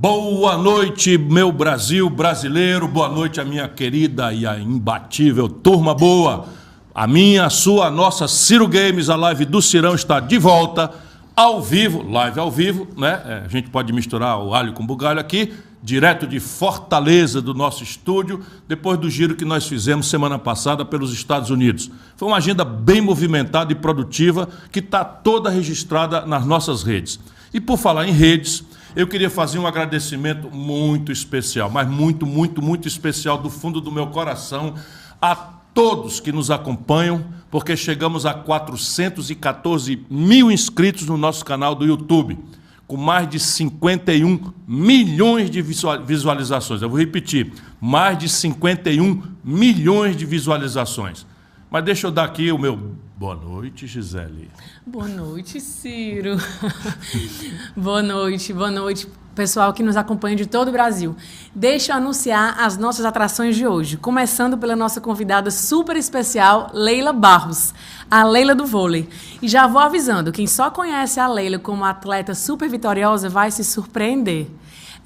Boa noite, meu Brasil brasileiro, boa noite a minha querida e a imbatível turma boa. A minha, a sua, a nossa Ciro Games, a live do Cirão está de volta, ao vivo, live ao vivo, né? A gente pode misturar o alho com bugalho aqui, direto de Fortaleza, do nosso estúdio, depois do giro que nós fizemos semana passada pelos Estados Unidos. Foi uma agenda bem movimentada e produtiva, que está toda registrada nas nossas redes. E por falar em redes, eu queria fazer um agradecimento muito especial, mas muito, muito, muito especial do fundo do meu coração a todos que nos acompanham, porque chegamos a 414 mil inscritos no nosso canal do YouTube, com mais de 51 milhões de visualizações. Eu vou repetir, mais de 51 milhões de visualizações. Mas deixa eu dar aqui o meu boa noite, Gisele. Boa noite, Ciro. Boa noite, pessoal que nos acompanha de todo o Brasil. Deixa eu anunciar as nossas atrações de hoje, começando pela nossa convidada super especial, Leila Barros, a Leila do vôlei. E já vou avisando, quem só conhece a Leila como atleta super vitoriosa vai se surpreender.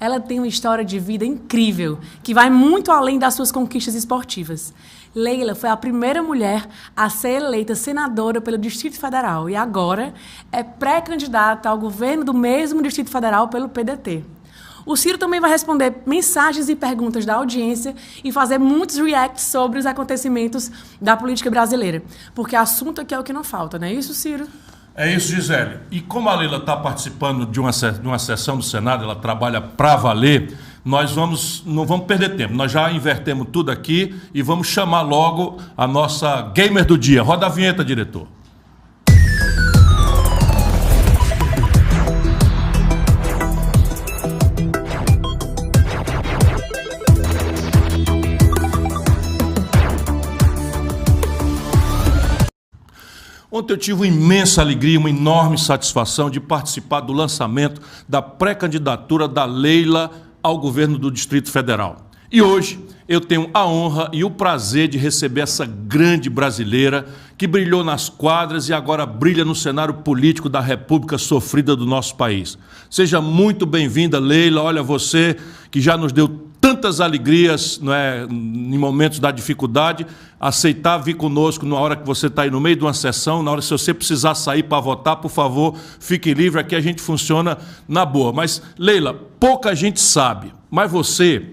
Ela tem uma história de vida incrível, que vai muito além das suas conquistas esportivas. Leila foi a primeira mulher a ser eleita senadora pelo Distrito Federal e agora é pré-candidata ao governo do mesmo Distrito Federal pelo PDT. O Ciro também vai responder mensagens e perguntas da audiência e fazer muitos reacts sobre os acontecimentos da política brasileira, porque assunto aqui é o que não falta, não é isso, Ciro? É isso, Gisele. E como a Leila está participando de uma sessão do Senado, ela trabalha para valer, nós não vamos perder tempo. Nós já invertemos tudo aqui e vamos chamar logo a nossa gamer do dia. Roda a vinheta, diretor. Ontem eu tive uma imensa alegria, uma enorme satisfação de participar do lançamento da pré-candidatura da Leila ao governo do Distrito Federal. E hoje eu tenho a honra e o prazer de receber essa grande brasileira que brilhou nas quadras e agora brilha no cenário político da República sofrida do nosso país. Seja muito bem-vinda, Leila. Olha, você que já nos deu tantas alegrias, não é, em momentos da dificuldade, aceitar vir conosco na hora que você está aí no meio de uma sessão, na hora que você precisar sair para votar, por favor, fique livre, aqui a gente funciona na boa. Mas, Leila, pouca gente sabe, mas você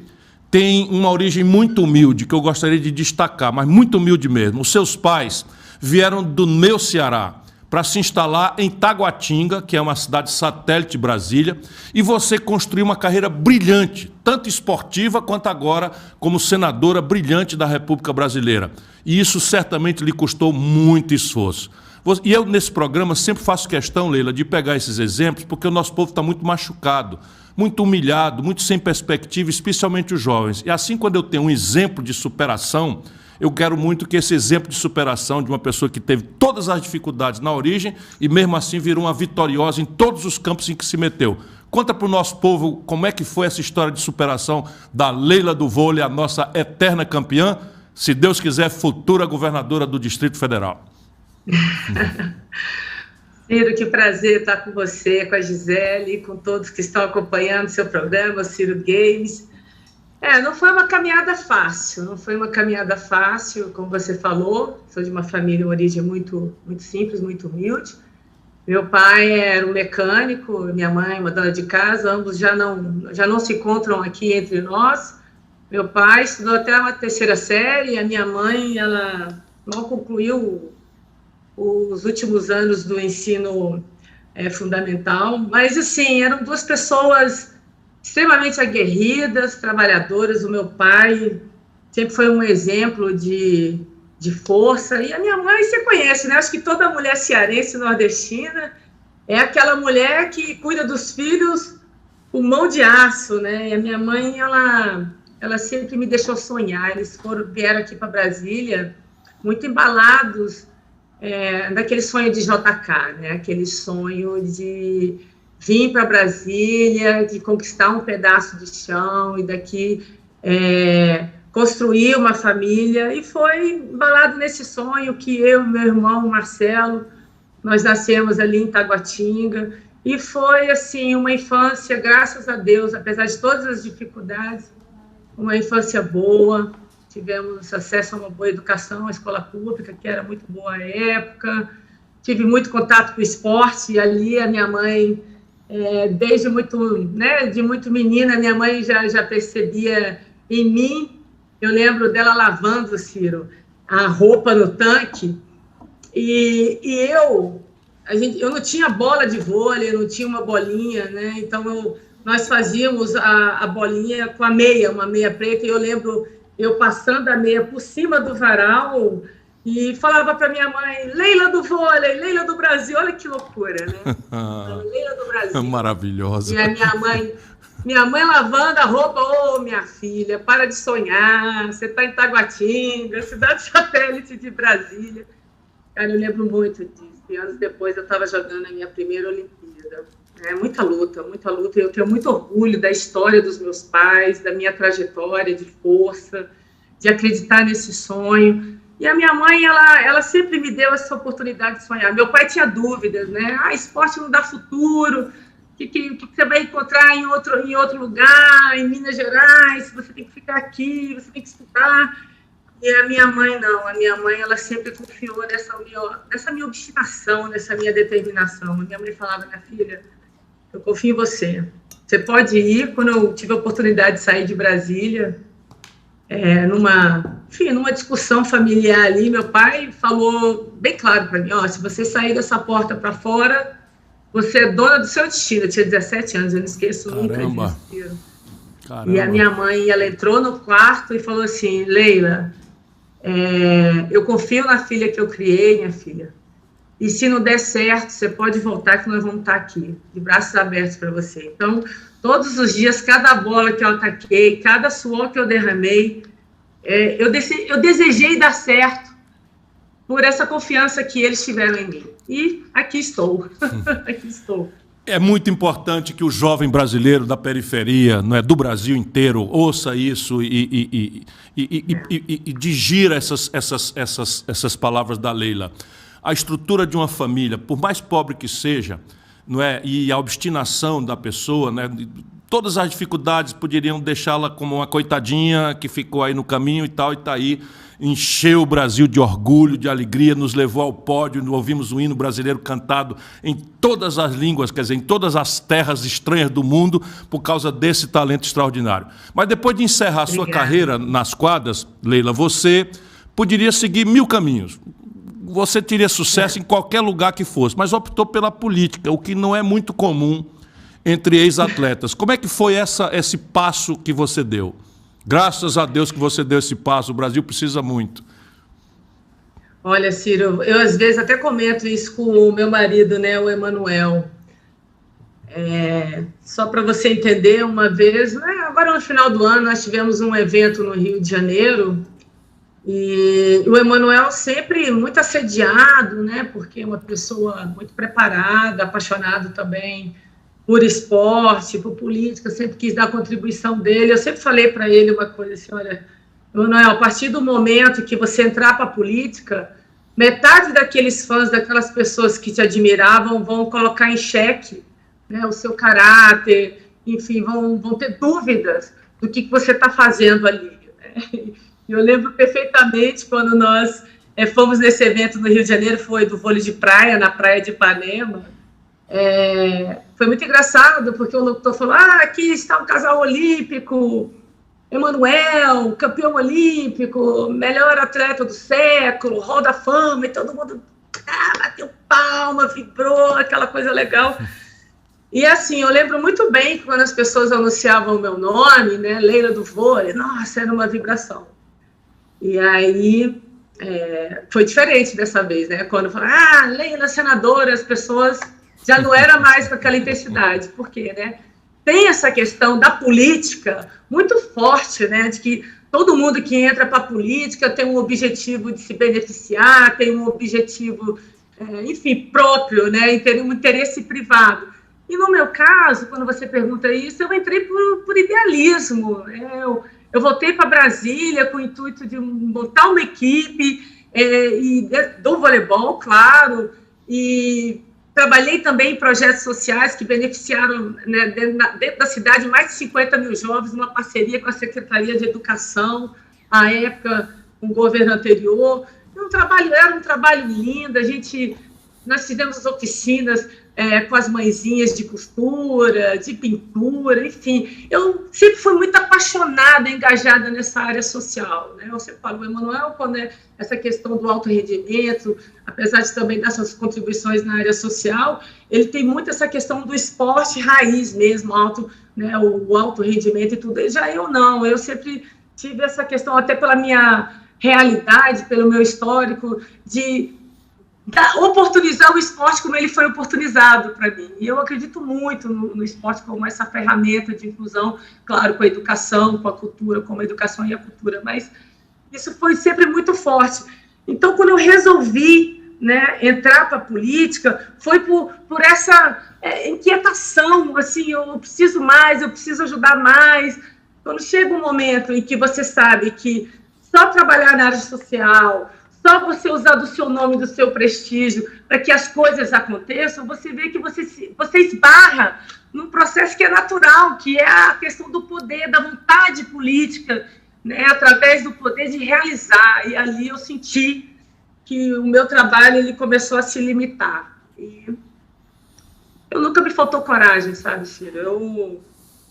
tem uma origem muito humilde, que eu gostaria de destacar, mas muito humilde mesmo. Os seus pais vieram do meu Ceará para se instalar em Taguatinga, que é uma cidade satélite de Brasília, e você construiu uma carreira brilhante, tanto esportiva quanto agora como senadora brilhante da República Brasileira. E isso certamente lhe custou muito esforço. E eu, nesse programa, sempre faço questão, Leila, de pegar esses exemplos, porque o nosso povo está muito machucado, muito humilhado, muito sem perspectiva, especialmente os jovens. E assim, quando eu tenho um exemplo de superação, eu quero muito que esse exemplo de superação de uma pessoa que teve todas as dificuldades na origem e mesmo assim virou uma vitoriosa em todos os campos em que se meteu. Conta para o nosso povo como é que foi essa história de superação da Leila do vôlei, a nossa eterna campeã, se Deus quiser, futura governadora do Distrito Federal. Ciro, que prazer estar com você, com a Gisele, com todos que estão acompanhando seu programa, Ciro Games. Não foi uma caminhada fácil, como você falou. Sou de uma família, uma origem muito, muito simples, muito humilde. Meu pai era um mecânico, minha mãe uma dona de casa, ambos já não se encontram aqui entre nós. Meu pai estudou até a 3ª série, a minha mãe, ela não concluiu os últimos anos do ensino fundamental, mas assim, eram duas pessoas extremamente aguerridas, trabalhadoras. O meu pai sempre foi um exemplo de força, e a minha mãe, você conhece, né? Acho que toda mulher cearense, nordestina, é aquela mulher que cuida dos filhos com mão de aço, né? E a minha mãe, ela sempre me deixou sonhar. Eles vieram aqui para Brasília muito embalados daquele sonho de JK, né? Aquele sonho de vir para Brasília, de conquistar um pedaço de chão e daqui construir uma família. E foi embalado nesse sonho que eu e meu irmão Marcelo, nós nascemos ali em Taguatinga, E foi, assim, uma infância, graças a Deus, apesar de todas as dificuldades, uma infância boa. Tivemos acesso a uma boa educação, a escola pública, que era muito boa à época. Tive muito contato com o esporte, e ali a minha mãe, desde muito, né, de muito menina, minha mãe já percebia em mim. Eu lembro dela lavando, Ciro, a roupa no tanque, e eu não tinha bola de vôlei, eu não tinha uma bolinha, né? Então nós fazíamos a bolinha com a meia, uma meia preta, e eu lembro eu passando a meia por cima do varal e falava para minha mãe: Leila do vôlei, Leila do Brasil. Olha que loucura, né? Leila do Brasil. Maravilhosa. E a minha mãe lavando a roupa. Ô, minha filha, para de sonhar, você está em Taguatinga, cidade satélite de Brasília. Cara, eu lembro muito disso. E anos depois eu estava jogando a minha primeira Olimpíada. Muita luta, e eu tenho muito orgulho da história dos meus pais, da minha trajetória de força, de acreditar nesse sonho. E a minha mãe, ela sempre me deu essa oportunidade de sonhar. Meu pai tinha dúvidas, né? Esporte não dá futuro, o que você vai encontrar em outro lugar, em Minas Gerais, você tem que ficar aqui, você tem que estudar. E a minha mãe, não. A minha mãe, ela sempre confiou nessa minha obstinação, nessa minha determinação. A minha mãe falava: minha filha, eu confio em você. Você pode ir. Quando eu tive a oportunidade de sair de Brasília, numa discussão familiar ali, meu pai falou bem claro para mim: se você sair dessa porta para fora, você é dona do seu destino. Eu tinha 17 anos, eu não esqueço nunca disso. Caramba. E a minha mãe, ela entrou no quarto e falou assim: Leila, eu confio na filha que eu criei, minha filha. E se não der certo, você pode voltar, que nós vamos estar aqui, de braços abertos para você. Então, todos os dias, cada bola que eu ataquei, cada suor que eu derramei, eu desejei dar certo por essa confiança que eles tiveram em mim. E aqui estou. Aqui estou. É muito importante que o jovem brasileiro da periferia, não é, do Brasil inteiro, ouça isso e digira essas palavras da Leila. A estrutura de uma família, por mais pobre que seja, não é, e a obstinação da pessoa, né, todas as dificuldades poderiam deixá-la como uma coitadinha que ficou aí no caminho e tal, e está aí, encheu o Brasil de orgulho, de alegria, nos levou ao pódio, ouvimos o hino brasileiro cantado em todas as línguas, quer dizer, em todas as terras estranhas do mundo, por causa desse talento extraordinário. Mas depois de encerrar a sua carreira nas quadras, Leila, você poderia seguir 1000 caminhos. Você teria sucesso em qualquer lugar que fosse, mas optou pela política, o que não é muito comum entre ex-atletas. Como é que foi esse passo que você deu? Graças a Deus que você deu esse passo, o Brasil precisa muito. Olha, Ciro, eu às vezes até comento isso com o meu marido, né, o Emanuel. Só para você entender, uma vez, agora no final do ano, nós tivemos um evento no Rio de Janeiro, e o Emanuel sempre muito assediado, né, porque é uma pessoa muito preparada, apaixonado também por esporte, por política, sempre quis dar a contribuição dele. Eu sempre falei para ele uma coisa assim: olha, Emanuel, a partir do momento que você entrar para a política, metade daqueles fãs, daquelas pessoas que te admiravam, vão colocar em xeque, né, o seu caráter, enfim, vão ter dúvidas do que você está fazendo ali, né? Eu lembro perfeitamente quando nós fomos nesse evento no Rio de Janeiro, foi do vôlei de praia, na praia de Ipanema. Foi muito engraçado, porque o locutor falou: aqui está um casal olímpico, Emanuel, campeão olímpico, melhor atleta do século, Hall da Fama, e todo mundo bateu palma, vibrou, aquela coisa legal. E assim, eu lembro muito bem que quando as pessoas anunciavam o meu nome, né, Leila do vôlei, nossa, era uma vibração. E aí foi diferente dessa vez, né? Quando falaram: Leila senadora, as pessoas já não era mais com aquela intensidade. Por quê, né? Tem essa questão da política muito forte, né? De que todo mundo que entra para a política tem um objetivo de se beneficiar, tem um objetivo, enfim, próprio, né? Um interesse privado. E no meu caso, quando você pergunta isso, eu entrei por idealismo. Eu voltei para Brasília com o intuito de montar uma equipe do voleibol, claro, e Trabalhei também em projetos sociais que beneficiaram, né, dentro da cidade, mais de 50 mil jovens, uma parceria com a Secretaria de Educação, à época, com o governo anterior. Era um trabalho lindo. Nós fizemos as oficinas com as mãezinhas de costura, de pintura, enfim. Eu sempre fui muito apaixonada, engajada nessa área social, né? Você falou, Emanuel, quando essa questão do alto rendimento, apesar de também dessas contribuições na área social, ele tem muito essa questão do esporte raiz mesmo, né, o alto rendimento e tudo. Já eu não, eu sempre tive essa questão, até pela minha realidade, pelo meu histórico, de oportunizar o esporte como ele foi oportunizado para mim. E eu acredito muito no esporte como essa ferramenta de inclusão, claro, com a educação, com a cultura, como a educação e a cultura, mas isso foi sempre muito forte. Então, quando eu resolvi, né, entrar para a política, foi por essa inquietação, assim, eu preciso mais, eu preciso ajudar mais. Quando chega um momento em que você sabe que só trabalhar na área social, só você usar do seu nome, do seu prestígio, para que as coisas aconteçam, você vê que você esbarra num processo que é natural, que é a questão do poder, da vontade política, né, através do poder de realizar. E ali eu senti que o meu trabalho ele começou a se limitar. E eu nunca me faltou coragem, sabe, Ciro?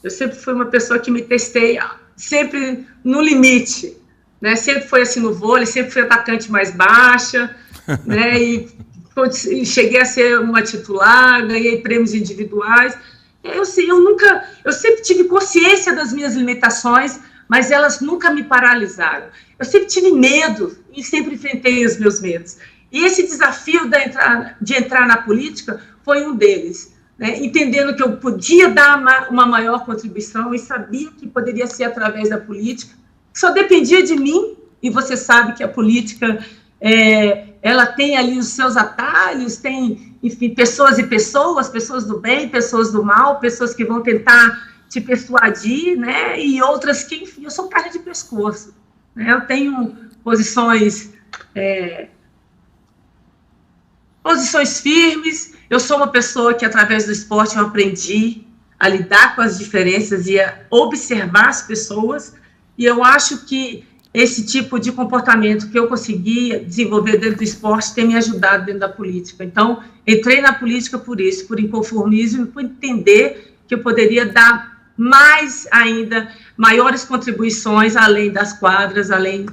Eu sempre fui uma pessoa que me testei sempre no limite, né? Sempre foi assim no vôlei, sempre fui atacante mais baixa, né? E cheguei a ser uma titular, ganhei prêmios individuais. Eu sempre tive consciência das minhas limitações, mas elas nunca me paralisaram. Eu sempre tive medo e sempre enfrentei os meus medos. E esse desafio de entrar na política foi um deles, né? Entendendo que eu podia dar uma maior contribuição e sabia que poderia ser através da política, só dependia de mim, e você sabe que a política, ela tem ali os seus atalhos, tem, enfim, pessoas e pessoas, pessoas do bem, pessoas do mal, pessoas que vão tentar te persuadir, né, e outras que, enfim, eu sou carne de pescoço, né, eu tenho posições firmes, eu sou uma pessoa que, através do esporte, eu aprendi a lidar com as diferenças e a observar as pessoas. E eu acho que esse tipo de comportamento que eu consegui desenvolver dentro do esporte tem me ajudado dentro da política. Então, entrei na política por isso, por inconformismo, por entender que eu poderia dar mais ainda, maiores contribuições além das quadras, além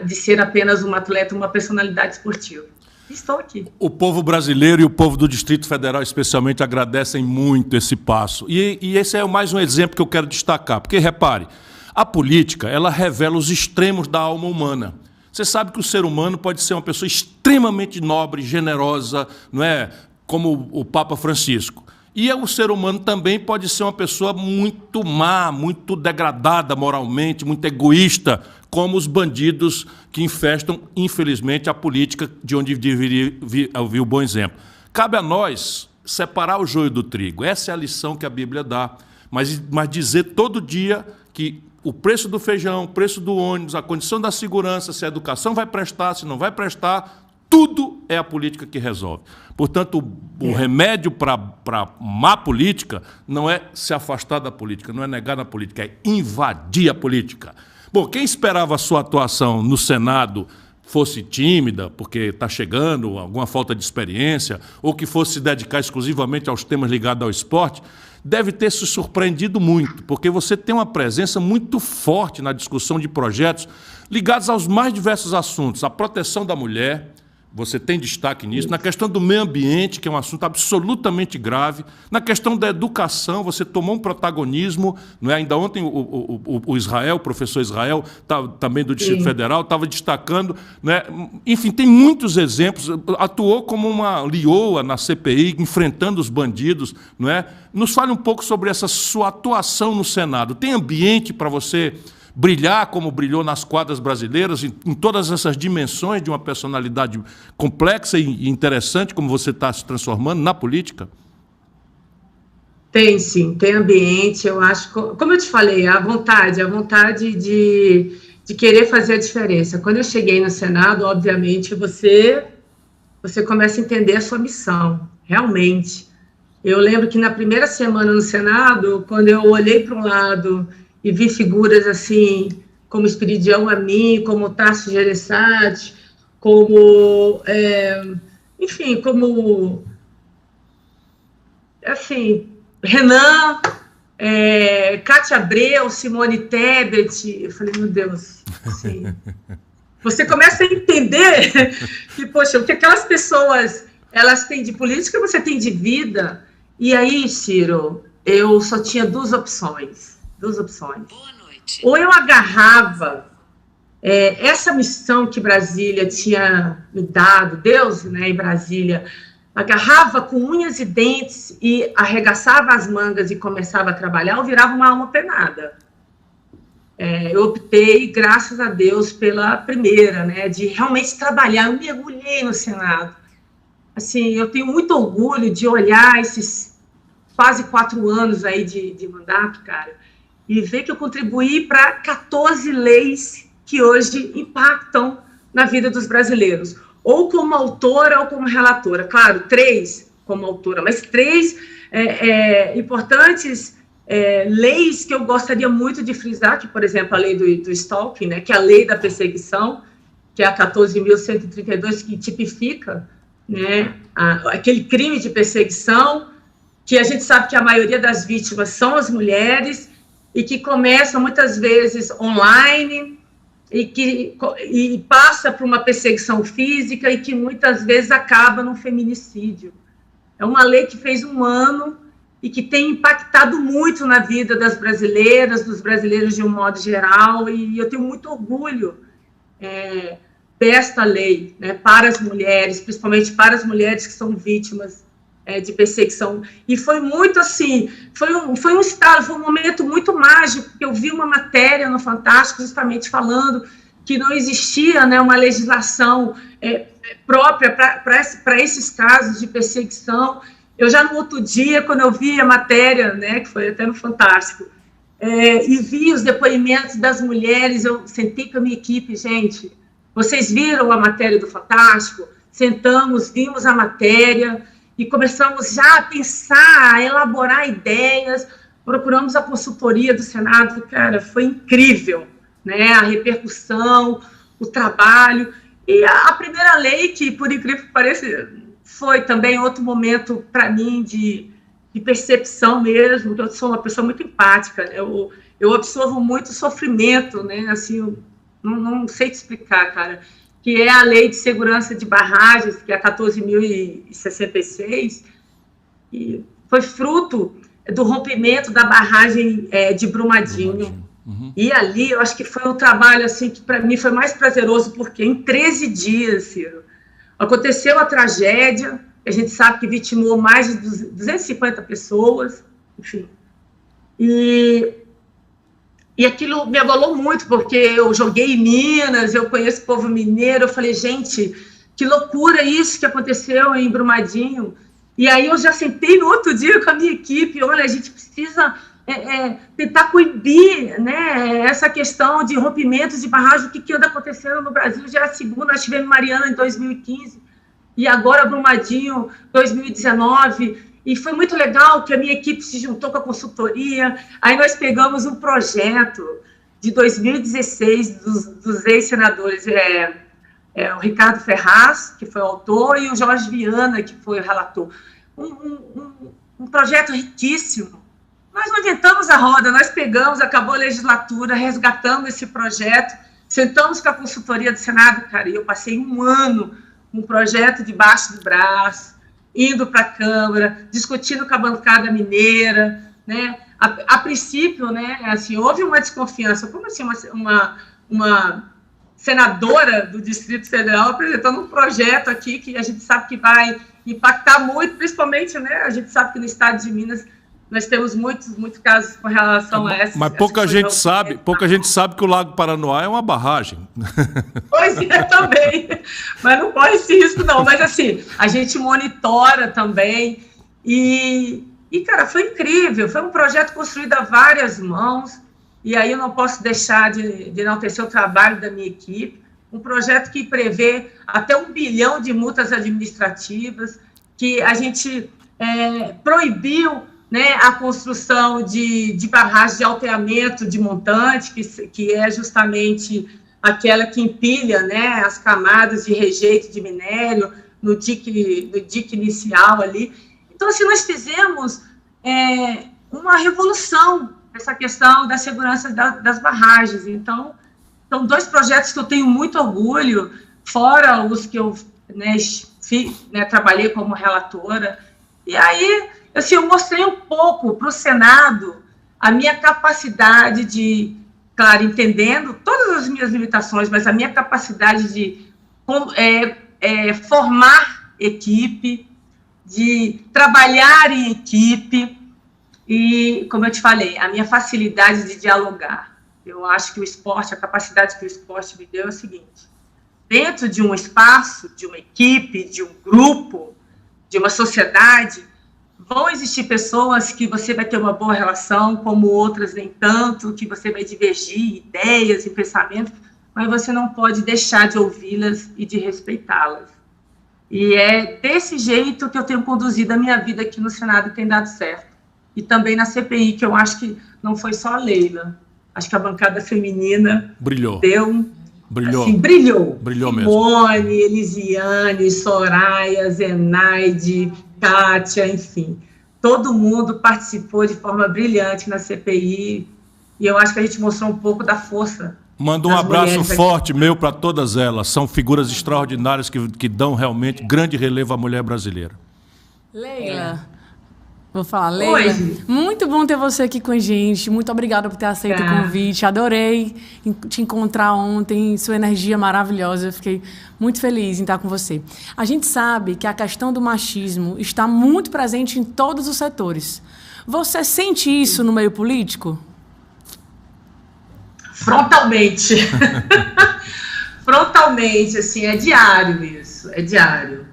de ser apenas uma atleta, uma personalidade esportiva. Estou aqui. O povo brasileiro e o povo do Distrito Federal, especialmente, agradecem muito esse passo. E esse é mais um exemplo que eu quero destacar, porque, repare, a política, ela revela os extremos da alma humana. Você sabe que o ser humano pode ser uma pessoa extremamente nobre, generosa, não é? Como o Papa Francisco. E o ser humano também pode ser uma pessoa muito má, muito degradada moralmente, muito egoísta, como os bandidos que infestam, infelizmente, a política, de onde deveria vir o bom exemplo. Cabe a nós separar o joio do trigo. Essa é a lição que a Bíblia dá. Mas dizer todo dia que o preço do feijão, o preço do ônibus, a condição da segurança, se a educação vai prestar, se não vai prestar, tudo é a política que resolve. Portanto, o remédio para má política não é se afastar da política, não é negar na política, é invadir a política. Bom, quem esperava a sua atuação no Senado fosse tímida, porque está chegando, alguma falta de experiência, ou que fosse se dedicar exclusivamente aos temas ligados ao esporte, deve ter se surpreendido muito, porque você tem uma presença muito forte na discussão de projetos ligados aos mais diversos assuntos. A proteção da mulher, você tem destaque nisso. Na questão do meio ambiente, que é um assunto absolutamente grave. Na questão da educação, você tomou um protagonismo. Não é? Ainda ontem o professor Israel, também do Distrito Federal, estava destacando. Não é? Enfim, tem muitos exemplos. Atuou como uma leoa na CPI, enfrentando os bandidos. Não é? Nos fale um pouco sobre essa sua atuação no Senado. Tem ambiente para você brilhar como brilhou nas quadras brasileiras, em todas essas dimensões de uma personalidade complexa e interessante, como você está se transformando na política? Tem, sim, tem ambiente, eu acho, como eu te falei, a vontade de querer fazer a diferença. Quando eu cheguei no Senado, obviamente, você começa a entender a sua missão, realmente. Eu lembro que na primeira semana no Senado, quando eu olhei para um lado e vi figuras assim, como Esperidião Amin, como Tasso Gereissati, como, enfim, como, assim, Renan, Cátia Abreu, Simone Tebet, eu falei, meu Deus, assim, você começa a entender que, poxa, o que aquelas pessoas, elas têm de política, você tem de vida. E aí, Ciro, eu só tinha duas opções. Boa noite. Ou eu agarrava essa missão que Brasília tinha me dado, Deus, né, em Brasília, agarrava com unhas e dentes e arregaçava as mangas e começava a trabalhar, ou virava uma alma penada. Eu optei, graças a Deus, pela primeira, né, de realmente trabalhar. Eu mergulhei no Senado. Assim, eu tenho muito orgulho de olhar esses quase 4 anos aí de mandato, cara, e ver que eu contribuí para 14 leis que hoje impactam na vida dos brasileiros, ou como autora ou como relatora. Claro, 3 como autora, mas 3 importantes leis que eu gostaria muito de frisar, que, por exemplo, a lei do stalking, né, que é a lei da perseguição, que é a 14.132, que tipifica, né, aquele crime de perseguição, que a gente sabe que a maioria das vítimas são as mulheres, e que começam muitas vezes online, e passa por uma perseguição física, e que muitas vezes acaba num feminicídio. É uma lei que fez 1 ano, e que tem impactado muito na vida das brasileiras, dos brasileiros de um modo geral, e eu tenho muito orgulho desta lei, né, para as mulheres, principalmente para as mulheres que são vítimas de perseguição. E foi muito assim, foi um estado, foi um momento muito mágico, porque eu vi uma matéria no Fantástico justamente falando que não existia, né, uma legislação própria para esses casos de perseguição. Eu já no outro dia, quando eu vi a matéria, né, que foi até no Fantástico, e vi os depoimentos das mulheres, eu sentei com a minha equipe, gente, vocês viram a matéria do Fantástico? Sentamos, vimos a matéria e começamos já a pensar, a elaborar ideias, procuramos a consultoria do Senado, cara, foi incrível, né? A repercussão, o trabalho, e a primeira lei, que, por incrível que pareça, foi também outro momento para mim de percepção mesmo, porque eu sou uma pessoa muito empática, eu absorvo muito sofrimento, né? Assim, não sei te explicar, cara, que é a Lei de Segurança de Barragens, que é a 14.066, e foi fruto do rompimento da barragem de Brumadinho. Uhum. E ali, eu acho que foi um trabalho, assim, que para mim foi mais prazeroso, porque em 13 dias, Ciro, aconteceu a tragédia, a gente sabe que vitimou mais de 250 pessoas, enfim, e aquilo me abalou muito, porque eu joguei em Minas, eu conheço o povo mineiro, eu falei, gente, que loucura isso que aconteceu em Brumadinho. E aí eu já sentei no outro dia com a minha equipe, olha, a gente precisa tentar coibir, né, essa questão de rompimentos de barragem, o que anda acontecendo no Brasil, já é a segunda, nós tivemos Mariana em 2015, e agora Brumadinho, 2019, e foi muito legal que a minha equipe se juntou com a consultoria. Aí nós pegamos um projeto de 2016 dos ex-senadores, o Ricardo Ferraz, que foi o autor, e o Jorge Viana, que foi o relator. Um projeto riquíssimo. Nós não inventamos a roda, nós pegamos, acabou a legislatura, resgatamos esse projeto, sentamos com a consultoria do Senado, cara, e eu passei 1 ano com um projeto debaixo do braço, indo para a Câmara, discutindo com a bancada mineira, né? A princípio, né, assim, houve uma desconfiança, como assim uma senadora do Distrito Federal apresentando um projeto aqui que a gente sabe que vai impactar muito, principalmente, né, a gente sabe que no estado de Minas nós temos muitos casos com relação a essa. Mas pouca gente sabe que o Lago Paranoá é uma barragem. Pois é, também. Mas não corre esse risco, não. Mas, assim, a gente monitora também. E, cara, foi incrível. Foi um projeto construído a várias mãos. E aí eu não posso deixar de enaltecer o trabalho da minha equipe. Um projeto que prevê até 1 bilhão de multas administrativas, que a gente proibiu, né, a construção de barragens de alteamento de montante, que é justamente aquela que empilha, né, as camadas de rejeito de minério no dique inicial ali. Então, assim, nós fizemos uma revolução nessa questão da segurança das barragens. Então, são 2 projetos que eu tenho muito orgulho, fora os que eu, né, trabalhei como relatora. E aí, assim, eu mostrei um pouco para o Senado a minha capacidade de, claro, entendendo todas as minhas limitações, mas a minha capacidade de formar equipe, de trabalhar em equipe e, como eu te falei, a minha facilidade de dialogar. Eu acho que o esporte, a capacidade que o esporte me deu é o seguinte: dentro de um espaço, de uma equipe, de um grupo, de uma sociedade, vão existir pessoas que você vai ter uma boa relação, como outras nem tanto, que você vai divergir ideias e pensamentos, mas você não pode deixar de ouvi-las e de respeitá-las. E é desse jeito que eu tenho conduzido a minha vida aqui no Senado e tem dado certo. E também na CPI, que eu acho que não foi só a Leila. Acho que a bancada feminina brilhou. Brilhou. Assim, brilhou. Brilhou mesmo. Simone, Elisiane, Soraya, Zenaide, Kátia, enfim. Todo mundo participou de forma brilhante na CPI. E eu acho que a gente mostrou um pouco da força. Manda um abraço forte meu para todas elas. São figuras extraordinárias que dão realmente grande relevo à mulher brasileira. Leila, vou falar, Leila. Oi. Muito bom ter você aqui com a gente. Muito obrigada por ter aceito o convite. Adorei te encontrar ontem. Sua energia maravilhosa. Eu fiquei muito feliz em estar com você. A gente sabe que a questão do machismo está muito presente em todos os setores. Você sente isso no meio político? Frontalmente. Frontalmente, assim, é diário isso, é diário.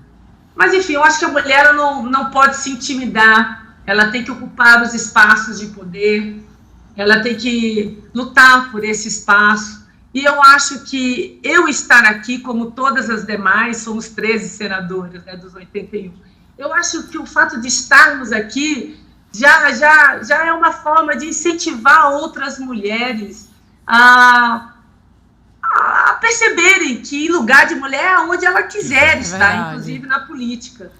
Mas, enfim, eu acho que a mulher não pode se intimidar, ela tem que ocupar os espaços de poder, ela tem que lutar por esse espaço. E eu acho que eu estar aqui, como todas as demais, somos 13 senadoras, né, dos 81, eu acho que o fato de estarmos aqui já é uma forma de incentivar outras mulheres a perceberem que lugar de mulher é onde ela quiser estar, inclusive na política.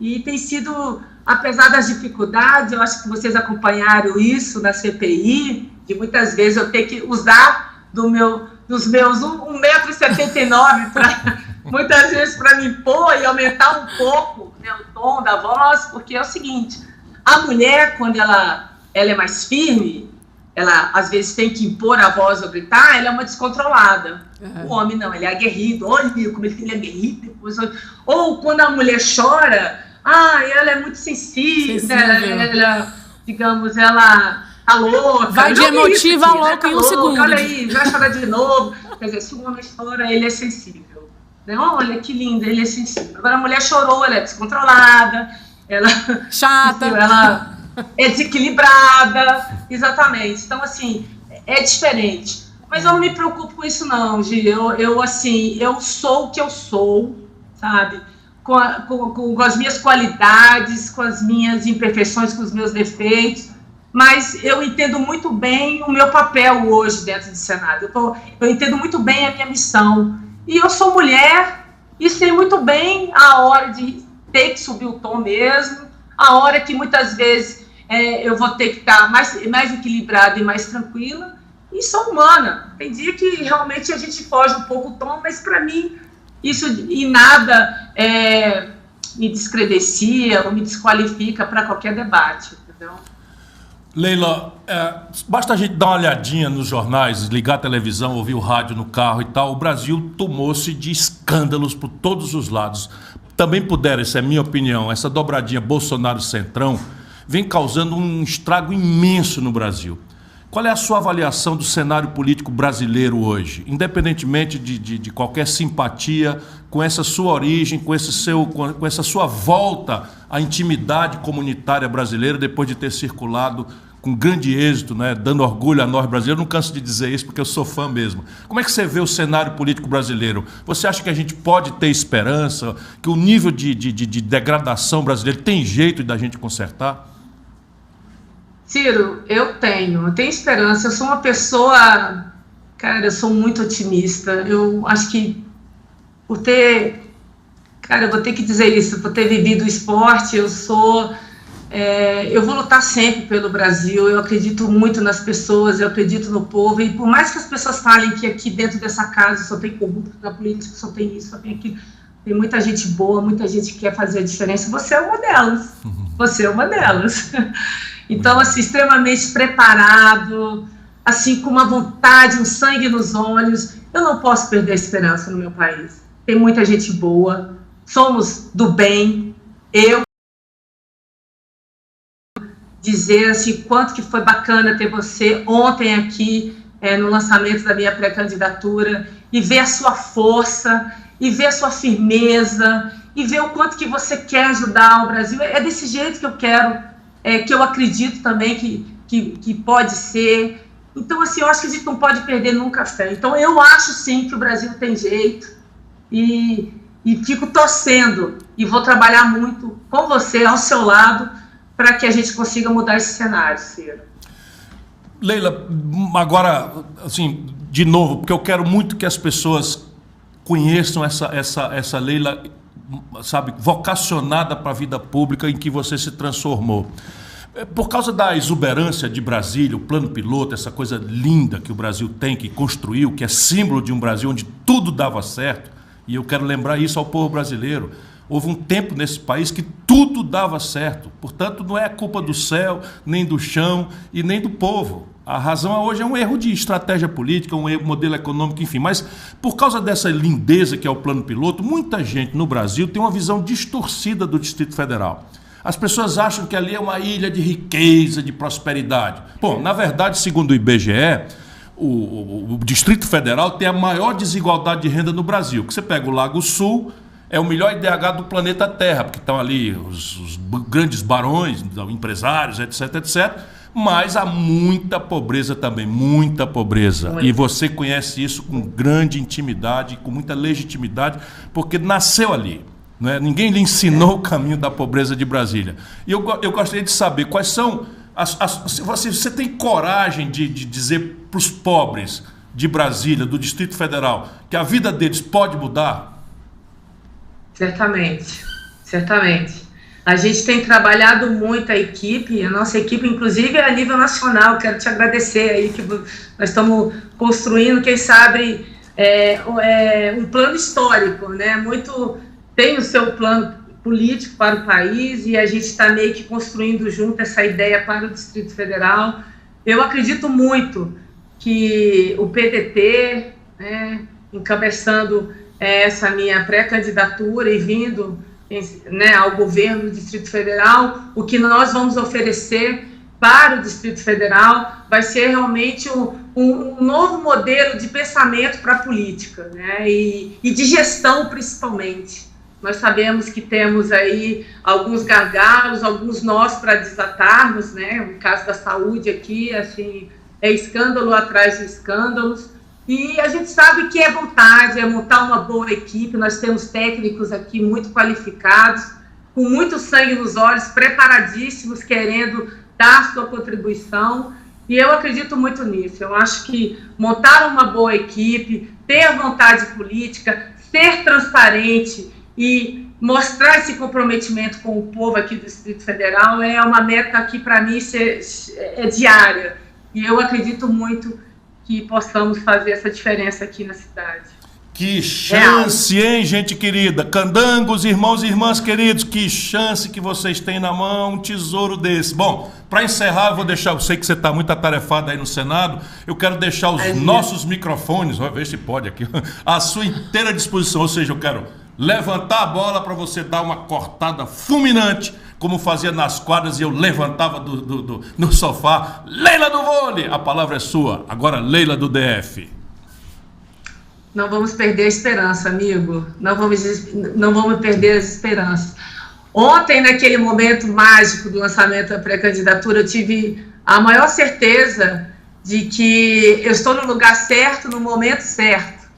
E tem sido, apesar das dificuldades, eu acho que vocês acompanharam isso na CPI, de muitas vezes eu ter que usar dos meus 1,79 m muitas vezes para me impor e aumentar um pouco, né, o tom da voz, porque é o seguinte: a mulher, quando ela é mais firme, ela às vezes tem que impor a voz ou gritar, ela é uma descontrolada. O homem não, ele é aguerrido. Olha como ele é aguerrido. Ou quando a mulher chora, ela é muito sensível. Ela, digamos, ela tá louca. Vai de emotiva a louca em um segundo. Olha aí, vai chorar de novo. Quer dizer, se o homem chora, ele é sensível. Olha que lindo, ele é sensível. Agora a mulher chorou, ela é descontrolada, ela... chata. Ela é desequilibrada, exatamente. Então, assim, é diferente. Mas eu não me preocupo com isso, não, Gi. Eu sou o que eu sou, sabe? Com as minhas qualidades, com as minhas imperfeições, com os meus defeitos. Mas eu entendo muito bem o meu papel hoje dentro do Senado. Eu entendo muito bem a minha missão. E eu sou mulher e sei muito bem a hora de ter que subir o tom mesmo, a hora que muitas vezes eu vou ter que estar mais equilibrada e mais tranquila, e sou humana. Tem dia que realmente a gente foge um pouco o tom, mas para mim isso em nada me descredencia ou me desqualifica para qualquer debate, entendeu? Leila, basta a gente dar uma olhadinha nos jornais, ligar a televisão, ouvir o rádio no carro e tal, o Brasil tomou-se de escândalos por todos os lados. Também puderam, essa é a minha opinião, essa dobradinha Bolsonaro-Centrão vem causando um estrago imenso no Brasil. Qual é a sua avaliação do cenário político brasileiro hoje? Independentemente de qualquer simpatia com essa sua origem, com essa sua volta à intimidade comunitária brasileira, depois de ter circulado com grande êxito, né, dando orgulho a nós brasileiros. Eu não canso de dizer isso porque eu sou fã mesmo. Como é que você vê o cenário político brasileiro? Você acha que a gente pode ter esperança, que o nível de degradação brasileiro tem jeito da gente consertar? Ciro, eu tenho esperança. Eu sou uma pessoa, cara, eu sou muito otimista. Eu acho que por ter, cara, eu vou ter que dizer isso, por ter vivido o esporte, eu vou lutar sempre pelo Brasil. Eu acredito muito nas pessoas, eu acredito no povo, e por mais que as pessoas falem que aqui dentro dessa casa só tem corrupto, na política só tem isso, só tem aquilo, tem muita gente boa, muita gente que quer fazer a diferença, você é uma delas. Você é uma delas. Então, assim, extremamente preparado, assim, com uma vontade, um sangue nos olhos. Eu não posso perder a esperança no meu país. Tem muita gente boa, somos do bem. Eu dizer assim, quanto que foi bacana ter você ontem aqui no lançamento da minha pré-candidatura, e ver a sua força, e ver a sua firmeza, e ver o quanto que você quer ajudar o Brasil. É desse jeito que eu quero, que eu acredito também que pode ser. Então, assim, eu acho que a gente não pode perder nunca a fé. Então, eu acho, sim, que o Brasil tem jeito, e fico torcendo, e vou trabalhar muito com você, ao seu lado, para que a gente consiga mudar esse cenário, Ciro. Leila, agora, assim, de novo, porque eu quero muito que as pessoas conheçam essa Leila, sabe, vocacionada para a vida pública em que você se transformou. Por causa da exuberância de Brasília, o plano piloto, essa coisa linda que o Brasil tem, que construiu, que é símbolo de um Brasil onde tudo dava certo, e eu quero lembrar isso ao povo brasileiro. Houve um tempo nesse país que tudo dava certo. Portanto, não é culpa do céu, nem do chão e nem do povo. A razão hoje é um erro de estratégia política, um erro, modelo econômico, enfim. Mas, por causa dessa lindeza que é o plano piloto, muita gente no Brasil tem uma visão distorcida do Distrito Federal. As pessoas acham que ali é uma ilha de riqueza, de prosperidade. Bom, na verdade, segundo o IBGE, o Distrito Federal tem a maior desigualdade de renda no Brasil. Que você pega o Lago Sul, é o melhor IDH do planeta Terra, porque estão ali os grandes barões, empresários, etc, etc. Mas há muita pobreza também, muita pobreza. E você conhece isso com grande intimidade, com muita legitimidade, porque nasceu ali. Não é? Ninguém lhe ensinou o caminho da pobreza de Brasília. E eu gostaria de saber quais são... Você tem coragem de dizer para os pobres de Brasília, do Distrito Federal, que a vida deles pode mudar? Certamente, certamente. A gente tem trabalhado muito a nossa equipe, inclusive a nível nacional. Quero te agradecer aí que nós estamos construindo, quem sabe, um plano histórico, né? Tem o seu plano político para o país, e a gente está meio que construindo junto essa ideia para o Distrito Federal. Eu acredito muito que o PDT, né, encabeçando essa minha pré-candidatura e vindo, né, ao governo do Distrito Federal, o que nós vamos oferecer para o Distrito Federal vai ser realmente um novo modelo de pensamento para a política, né, e de gestão principalmente. Nós sabemos que temos aí alguns gargalos, alguns nós para desatarmos, né, no caso da saúde aqui, assim, é escândalo atrás de escândalos. E a gente sabe que é vontade, é montar uma boa equipe. Nós temos técnicos aqui muito qualificados, com muito sangue nos olhos, preparadíssimos, querendo dar sua contribuição. E eu acredito muito nisso. Eu acho que montar uma boa equipe, ter vontade política, ser transparente e mostrar esse comprometimento com o povo aqui do Distrito Federal é uma meta que, para mim, é diária. E eu acredito muito que possamos fazer essa diferença aqui na cidade. Que chance, hein, gente querida? Candangos, irmãos e irmãs queridos, que chance que vocês têm na mão, um tesouro desse. Bom, para encerrar, eu vou deixar, eu sei que você está muito atarefado aí no Senado, eu quero deixar os nossos microfones, vamos ver se pode aqui, à sua inteira disposição, ou seja, eu quero levantar a bola para você dar uma cortada fulminante, como fazia nas quadras, e eu levantava no sofá. Leila do vôlei, a palavra é sua. Agora, Leila do DF. Não vamos perder a esperança, amigo. Não vamos perder as esperanças. Ontem, naquele momento mágico do lançamento da pré-candidatura, eu tive a maior certeza de que eu estou no lugar certo, no momento certo,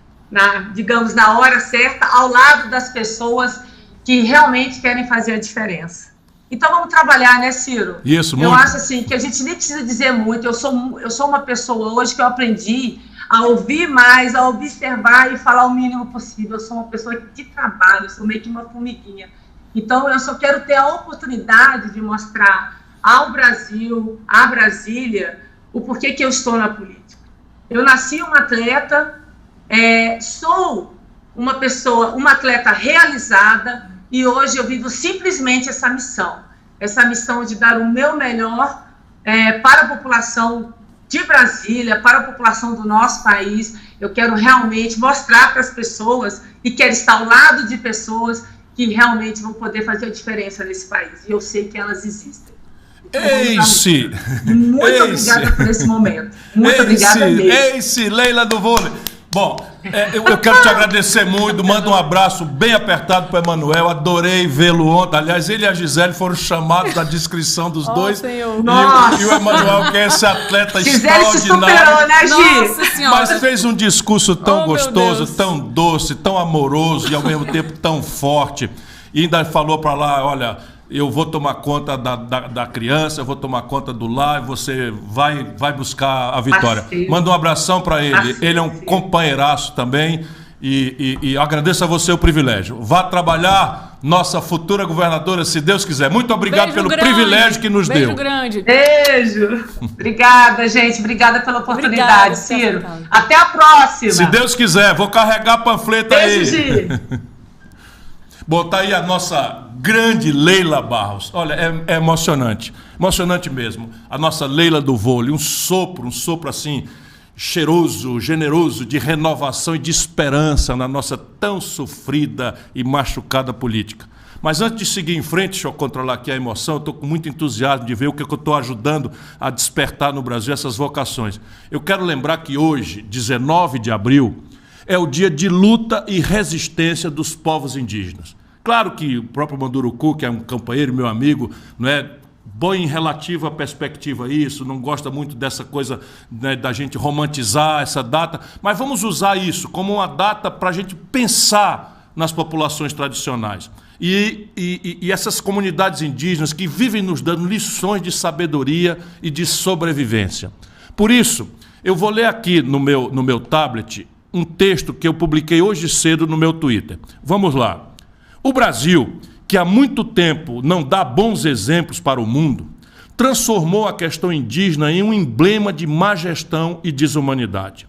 digamos, na hora certa, ao lado das pessoas que realmente querem fazer a diferença. Então vamos trabalhar, né, Ciro? Isso, muito. Eu acho assim que a gente nem precisa dizer muito. Eu sou uma pessoa hoje que eu aprendi a ouvir mais, a observar e falar o mínimo possível. Eu sou uma pessoa de trabalho, eu sou meio que uma formiguinha. Então eu só quero ter a oportunidade de mostrar ao Brasil, à Brasília, o porquê que eu estou na política. Eu nasci uma atleta, sou uma pessoa, uma atleta realizada, e hoje eu vivo simplesmente essa missão de dar o meu melhor para a população de Brasília, para a população do nosso país. Eu quero realmente mostrar para as pessoas e quero estar ao lado de pessoas que realmente vão poder fazer a diferença nesse país. E eu sei que elas existem. Eice! Muito obrigada por esse momento. Muito obrigada mesmo. Eice, Leila do vôlei. Bom, eu quero te agradecer muito, mando um abraço bem apertado para o Emanuel, adorei vê-lo ontem, aliás, ele e a Gisele foram chamados da descrição dos dois, e o Emanuel, que é esse atleta Gisele extraordinário, se superou, né, Gi? Nossa Senhora. Mas fez um discurso tão gostoso, tão doce, tão amoroso e ao mesmo tempo tão forte, e ainda falou para lá, olha, eu vou tomar conta da criança, eu vou tomar conta do lar, e você vai buscar a vitória. Parceiro. Manda um abração para ele. Parceiro. Ele é um companheiraço também e agradeço a você o privilégio. Vá trabalhar, nossa futura governadora, se Deus quiser. Muito obrigado pelo privilégio que nos deu. Beijo grande. Beijo. Obrigada, gente. Obrigada pela oportunidade, Ciro. Até a próxima. Se Deus quiser, vou carregar panfleto aí. Beijo, Gi. Bom, tá aí a nossa grande Leila Barros. Olha, é emocionante. Emocionante mesmo. A nossa Leila do vôlei. Um sopro assim, cheiroso, generoso, de renovação e de esperança na nossa tão sofrida e machucada política. Mas antes de seguir em frente, deixa eu controlar aqui a emoção, eu estou com muito entusiasmo de ver o que eu estou ajudando a despertar no Brasil essas vocações. Eu quero lembrar que hoje, 19 de abril, é o dia de luta e resistência dos povos indígenas. Claro que o próprio Munduruku, que é um companheiro, meu amigo, não é, põe em relativa perspectiva isso, não gosta muito dessa coisa, né, da gente romantizar essa data, mas vamos usar isso como uma data para a gente pensar nas populações tradicionais. E essas comunidades indígenas que vivem nos dando lições de sabedoria e de sobrevivência. Por isso, eu vou ler aqui no meu tablet um texto que eu publiquei hoje cedo no meu Twitter. Vamos lá. O Brasil, que há muito tempo não dá bons exemplos para o mundo, transformou a questão indígena em um emblema de má gestão e desumanidade.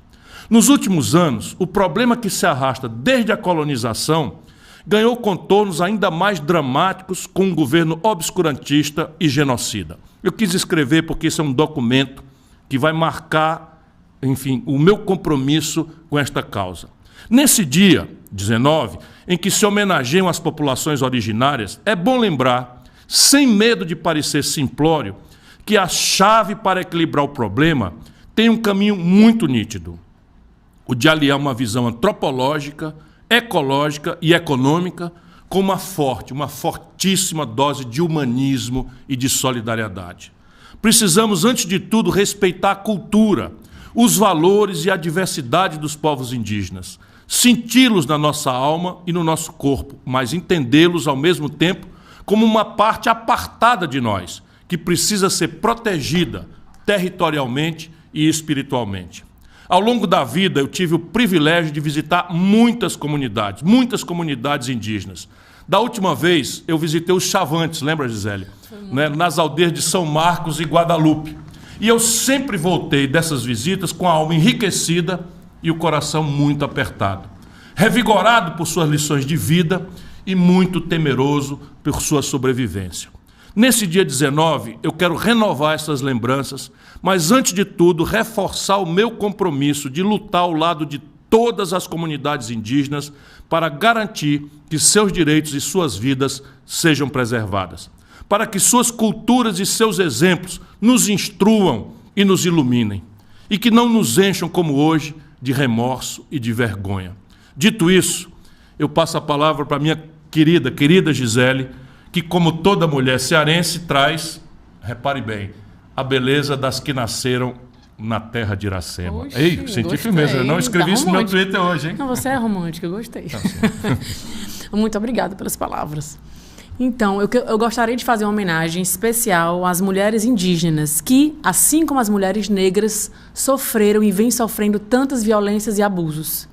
Nos últimos anos, o problema que se arrasta desde a colonização ganhou contornos ainda mais dramáticos com um governo obscurantista e genocida. Eu quis escrever porque isso é um documento que vai marcar, enfim, o meu compromisso com esta causa. Nesse dia, 19, em que se homenageiam as populações originárias, é bom lembrar, sem medo de parecer simplório, que a chave para equilibrar o problema tem um caminho muito nítido: o de aliar uma visão antropológica, ecológica e econômica com uma fortíssima dose de humanismo e de solidariedade. Precisamos, antes de tudo, respeitar a cultura, os valores e a diversidade dos povos indígenas, senti-los na nossa alma e no nosso corpo, mas entendê-los ao mesmo tempo como uma parte apartada de nós, que precisa ser protegida territorialmente e espiritualmente. Ao longo da vida, eu tive o privilégio de visitar muitas comunidades indígenas. Da última vez, eu visitei os Chavantes, lembra, Gisele? Nas aldeias de São Marcos e Guadalupe. E eu sempre voltei dessas visitas com a alma enriquecida e o coração muito apertado, revigorado por suas lições de vida e muito temeroso por sua sobrevivência. Nesse dia 19, eu quero renovar essas lembranças, mas, antes de tudo, reforçar o meu compromisso de lutar ao lado de todas as comunidades indígenas para garantir que seus direitos e suas vidas sejam preservadas, para que suas culturas e seus exemplos nos instruam e nos iluminem, e que não nos encham, como hoje, de remorso e de vergonha. Dito isso, eu passo a palavra para a minha querida Gisele, que, como toda mulher cearense, traz, repare bem, a beleza das que nasceram na terra de Iracema. Oxi, Ei, senti firmeza. Eu não escrevi isso no meu Twitter hoje, hein? Não, você é romântico, eu gostei. Muito obrigada pelas palavras. Então, eu gostaria de fazer uma homenagem especial às mulheres indígenas que, assim como as mulheres negras, sofreram e vêm sofrendo tantas violências e abusos.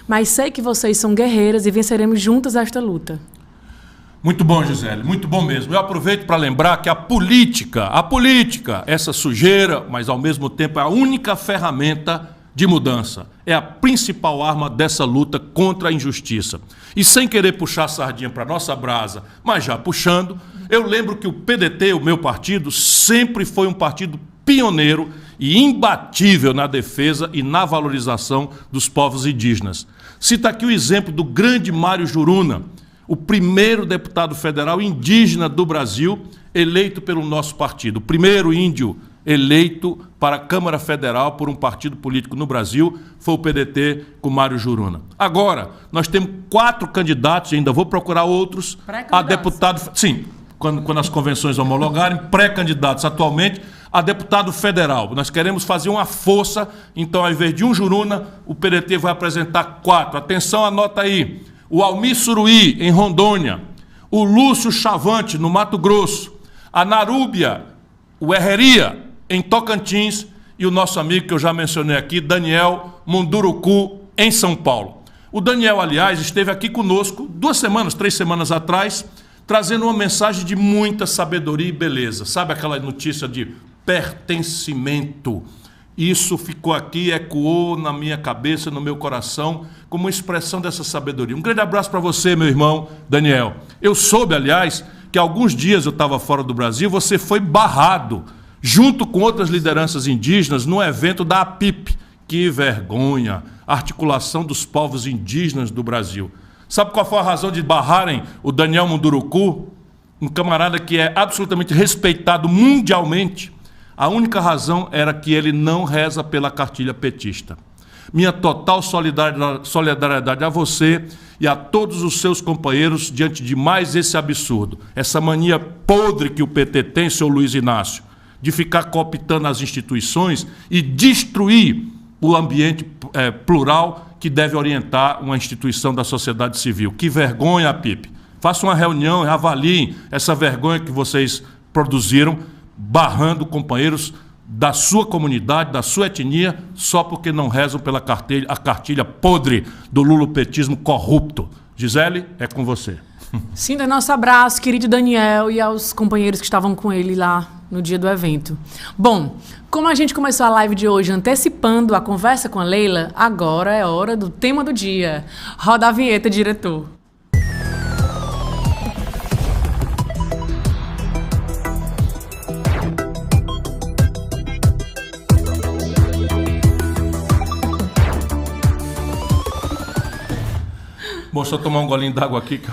Mas sei que vocês são guerreiras e venceremos juntas esta luta. Muito bom, Gisele, muito bom mesmo. Eu aproveito para lembrar que a política, essa sujeira, mas ao mesmo tempo é a única ferramenta de mudança. É a principal arma dessa luta contra a injustiça. E sem querer puxar a sardinha para a nossa brasa, mas já puxando, eu lembro que o PDT, o meu partido, sempre foi um partido pioneiro e imbatível na defesa e na valorização dos povos indígenas. Cita aqui o exemplo do grande Mário Juruna, o primeiro deputado federal indígena do Brasil eleito pelo nosso partido, o primeiro índio eleito para a Câmara Federal por um partido político no Brasil, foi o PDT com Mário Juruna. Agora, nós temos 4 candidatos, e ainda vou procurar outros, a deputado... Sim, quando as convenções homologarem, pré-candidatos atualmente a deputado federal. Nós queremos fazer uma força, então, ao invés de um Juruna, o PDT vai apresentar 4. Atenção, anota aí. O Almir Suruí, em Rondônia, o Lúcio Chavante, no Mato Grosso, a Narúbia, o Herreria, em Tocantins, e o nosso amigo que eu já mencionei aqui, Daniel Munduruku, em São Paulo. O Daniel, aliás, esteve aqui conosco 3 semanas atrás, trazendo uma mensagem de muita sabedoria e beleza. Sabe aquela notícia de pertencimento? Isso ficou aqui, ecoou na minha cabeça, no meu coração, como uma expressão dessa sabedoria. Um grande abraço para você, meu irmão Daniel. Eu soube, aliás, que alguns dias eu estava fora do Brasil, você foi barrado, junto com outras lideranças indígenas, no evento da APIP. Que vergonha! Articulação dos povos indígenas do Brasil. Sabe qual foi a razão de barrarem o Daniel Munduruku? Um camarada que é absolutamente respeitado mundialmente. A única razão era que ele não reza pela cartilha petista. Minha total solidariedade a você e a todos os seus companheiros diante de mais esse absurdo. Essa mania podre que o PT tem, seu Luiz Inácio, de ficar cooptando as instituições e destruir o ambiente plural que deve orientar uma instituição da sociedade civil. Que vergonha, PIP. Façam uma reunião e avaliem essa vergonha que vocês produziram, barrando companheiros da sua comunidade, da sua etnia, só porque não rezam pela cartilha podre do lulopetismo corrupto. Gisele, é com você. Sinta nosso abraço, querido Daniel, e aos companheiros que estavam com ele lá no dia do evento. Bom, como a gente começou a live de hoje antecipando a conversa com a Leila, agora é hora do tema do dia. Roda a vinheta, diretor. Bom, só tomar um golinho d'água aqui. Que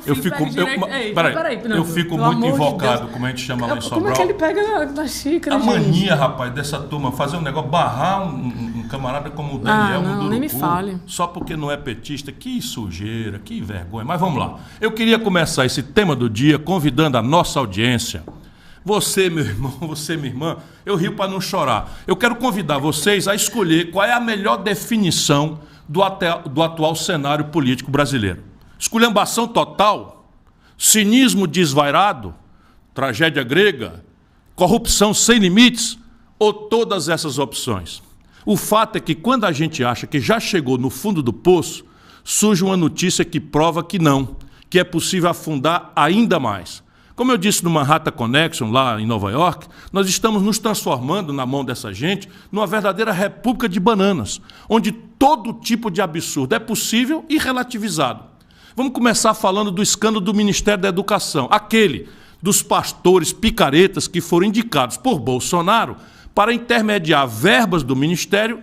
eu fico muito invocado, como a gente chama lá em Sobral. Como é que ele pega na xícara, a mania, rapaz, dessa turma, fazer um negócio, barrar um camarada como o Daniel Munduruku, nem me fale. Só porque não é petista. Que sujeira, que vergonha. Mas vamos lá. Eu queria começar esse tema do dia convidando a nossa audiência. Você, meu irmão, você, minha irmã, eu rio para não chorar. Eu quero convidar vocês a escolher qual é a melhor definição do atual cenário político brasileiro. Esculhambação total, cinismo desvairado, tragédia grega, corrupção sem limites ou todas essas opções. O fato é que quando a gente acha que já chegou no fundo do poço, surge uma notícia que prova que não, que é possível afundar ainda mais. Como eu disse no Manhattan Connection, lá em Nova York, nós estamos nos transformando, na mão dessa gente, numa verdadeira república de bananas, onde todo tipo de absurdo é possível e relativizado. Vamos começar falando do escândalo do Ministério da Educação, aquele dos pastores picaretas que foram indicados por Bolsonaro para intermediar verbas do Ministério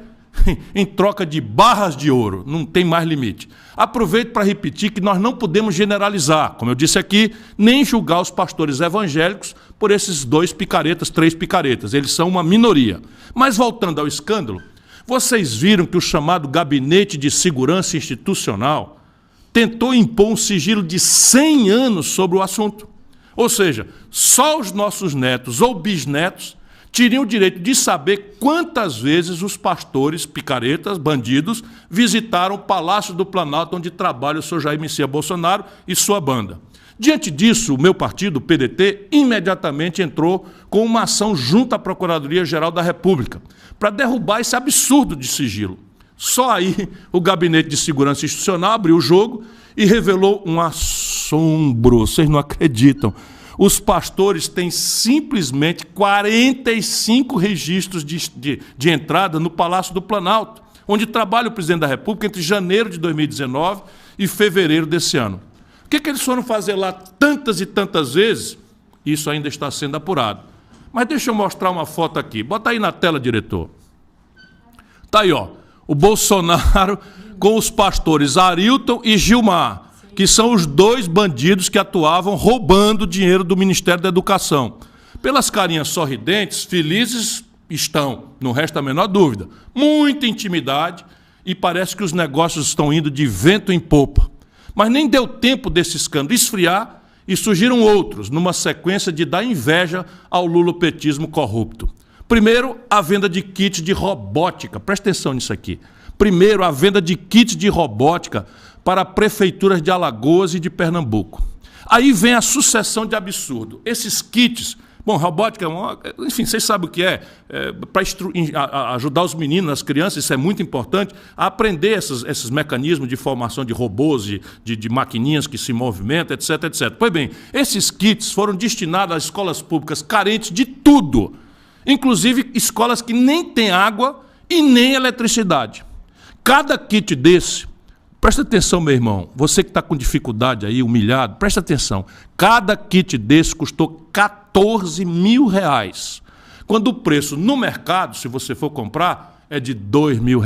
em troca de barras de ouro. Não tem mais limite. Aproveito para repetir que nós não podemos generalizar, como eu disse aqui, nem julgar os pastores evangélicos por esses 2 picaretas, 3 picaretas. Eles são uma minoria. Mas voltando ao escândalo, vocês viram que o chamado Gabinete de Segurança Institucional tentou impor um sigilo de 100 anos sobre o assunto. Ou seja, só os nossos netos ou bisnetos teriam o direito de saber quantas vezes os pastores, picaretas, bandidos, visitaram o Palácio do Planalto, onde trabalha o senhor Jair Messias Bolsonaro e sua banda. Diante disso, o meu partido, o PDT, imediatamente entrou com uma ação junto à Procuradoria-Geral da República para derrubar esse absurdo de sigilo. Só aí o Gabinete de Segurança Institucional abriu o jogo e revelou um assombro. Vocês não acreditam. Os pastores têm simplesmente 45 registros de entrada no Palácio do Planalto, onde trabalha o presidente da República entre janeiro de 2019 e fevereiro desse ano. O que eles foram fazer lá tantas e tantas vezes? Isso ainda está sendo apurado. Mas deixa eu mostrar uma foto aqui. Bota aí na tela, diretor. Está aí, ó, o Bolsonaro com os pastores Arilton e Gilmar, que são os dois bandidos que atuavam roubando dinheiro do Ministério da Educação. Pelas carinhas sorridentes, felizes estão, não resta a menor dúvida. Muita intimidade e parece que os negócios estão indo de vento em popa. Mas nem deu tempo desse escândalo esfriar e surgiram outros, numa sequência de dar inveja ao lulopetismo corrupto. Primeiro, a venda de kits de robótica. Presta atenção nisso aqui. Primeiro, a venda de kits de robótica para prefeituras de Alagoas e de Pernambuco. Aí vem a sucessão de absurdo. Esses kits, bom, robótica, enfim, vocês sabem o que é para ajudar os meninos, as crianças, isso é muito importante, a aprender esses mecanismos de formação de robôs, de maquininhas que se movimentam, etc, etc. Pois bem, esses kits foram destinados às escolas públicas carentes de tudo, inclusive escolas que nem têm água e nem eletricidade. Cada kit desse, presta atenção, meu irmão, você que está com dificuldade aí, humilhado, presta atenção. Cada kit desse custou R$14 mil, quando o preço no mercado, se você for comprar, é de R$2 mil.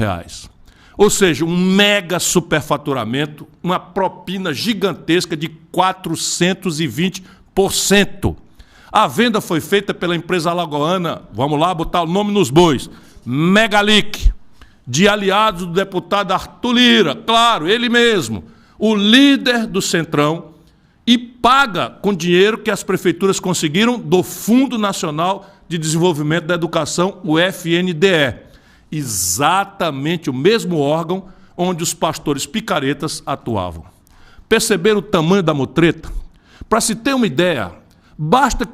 Ou seja, um mega superfaturamento, uma propina gigantesca de 420%. A venda foi feita pela empresa alagoana, vamos lá botar o nome nos bois, Megalic, de aliados do deputado Arthur Lira, claro, ele mesmo, o líder do Centrão, e paga com dinheiro que as prefeituras conseguiram do Fundo Nacional de Desenvolvimento da Educação, o FNDE. Exatamente o mesmo órgão onde os pastores picaretas atuavam. Perceberam o tamanho da mutreta? Para se ter uma ideia, basta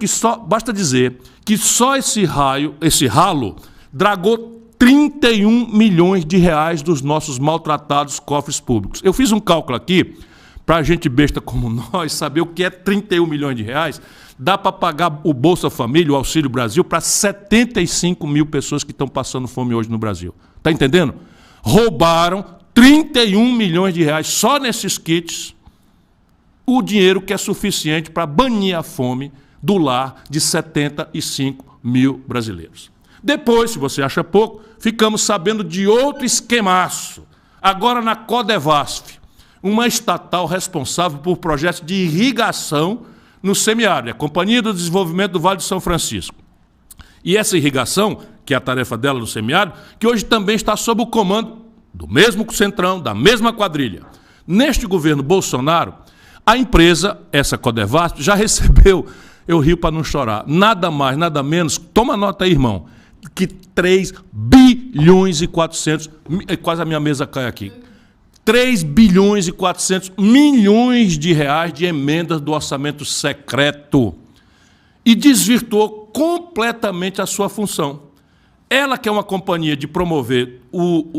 dizer que só esse ralo dragou 31 milhões de reais dos nossos maltratados cofres públicos. Eu fiz um cálculo aqui, para a gente besta como nós, saber o que é 31 milhões de reais, dá para pagar o Bolsa Família, o Auxílio Brasil, para 75 mil pessoas que estão passando fome hoje no Brasil. Está entendendo? Roubaram 31 milhões de reais só nesses kits, o dinheiro que é suficiente para banir a fome do lar de 75 mil brasileiros. Depois, se você acha pouco, ficamos sabendo de outro esquemaço, agora na Codevasf, uma estatal responsável por projetos de irrigação no semiárido, a Companhia do Desenvolvimento do Vale do São Francisco. E essa irrigação, que é a tarefa dela no semiárido, que hoje também está sob o comando do mesmo Centrão, da mesma quadrilha. Neste governo Bolsonaro, a empresa, essa Codevasf, já recebeu, eu rio para não chorar, nada mais, nada menos, toma nota aí, irmão, que 3 bilhões e 400, quase a minha mesa cai aqui, 3 bilhões e 400 milhões de reais de emendas do orçamento secreto e desvirtuou completamente a sua função. Ela, que é uma companhia de promover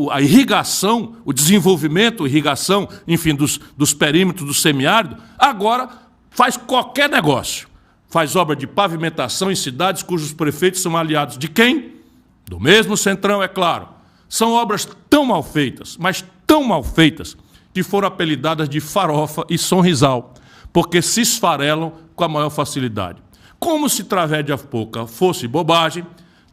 a irrigação, o desenvolvimento, a irrigação, enfim, dos perímetros do semiárido, agora faz qualquer negócio. Faz obra de pavimentação em cidades cujos prefeitos são aliados de quem? Do mesmo Centrão, é claro. São obras tão mal feitas, mas tão mal feitas, que foram apelidadas de farofa e sonrisal, porque se esfarelam com a maior facilidade. Como se tragédia pouca fosse bobagem,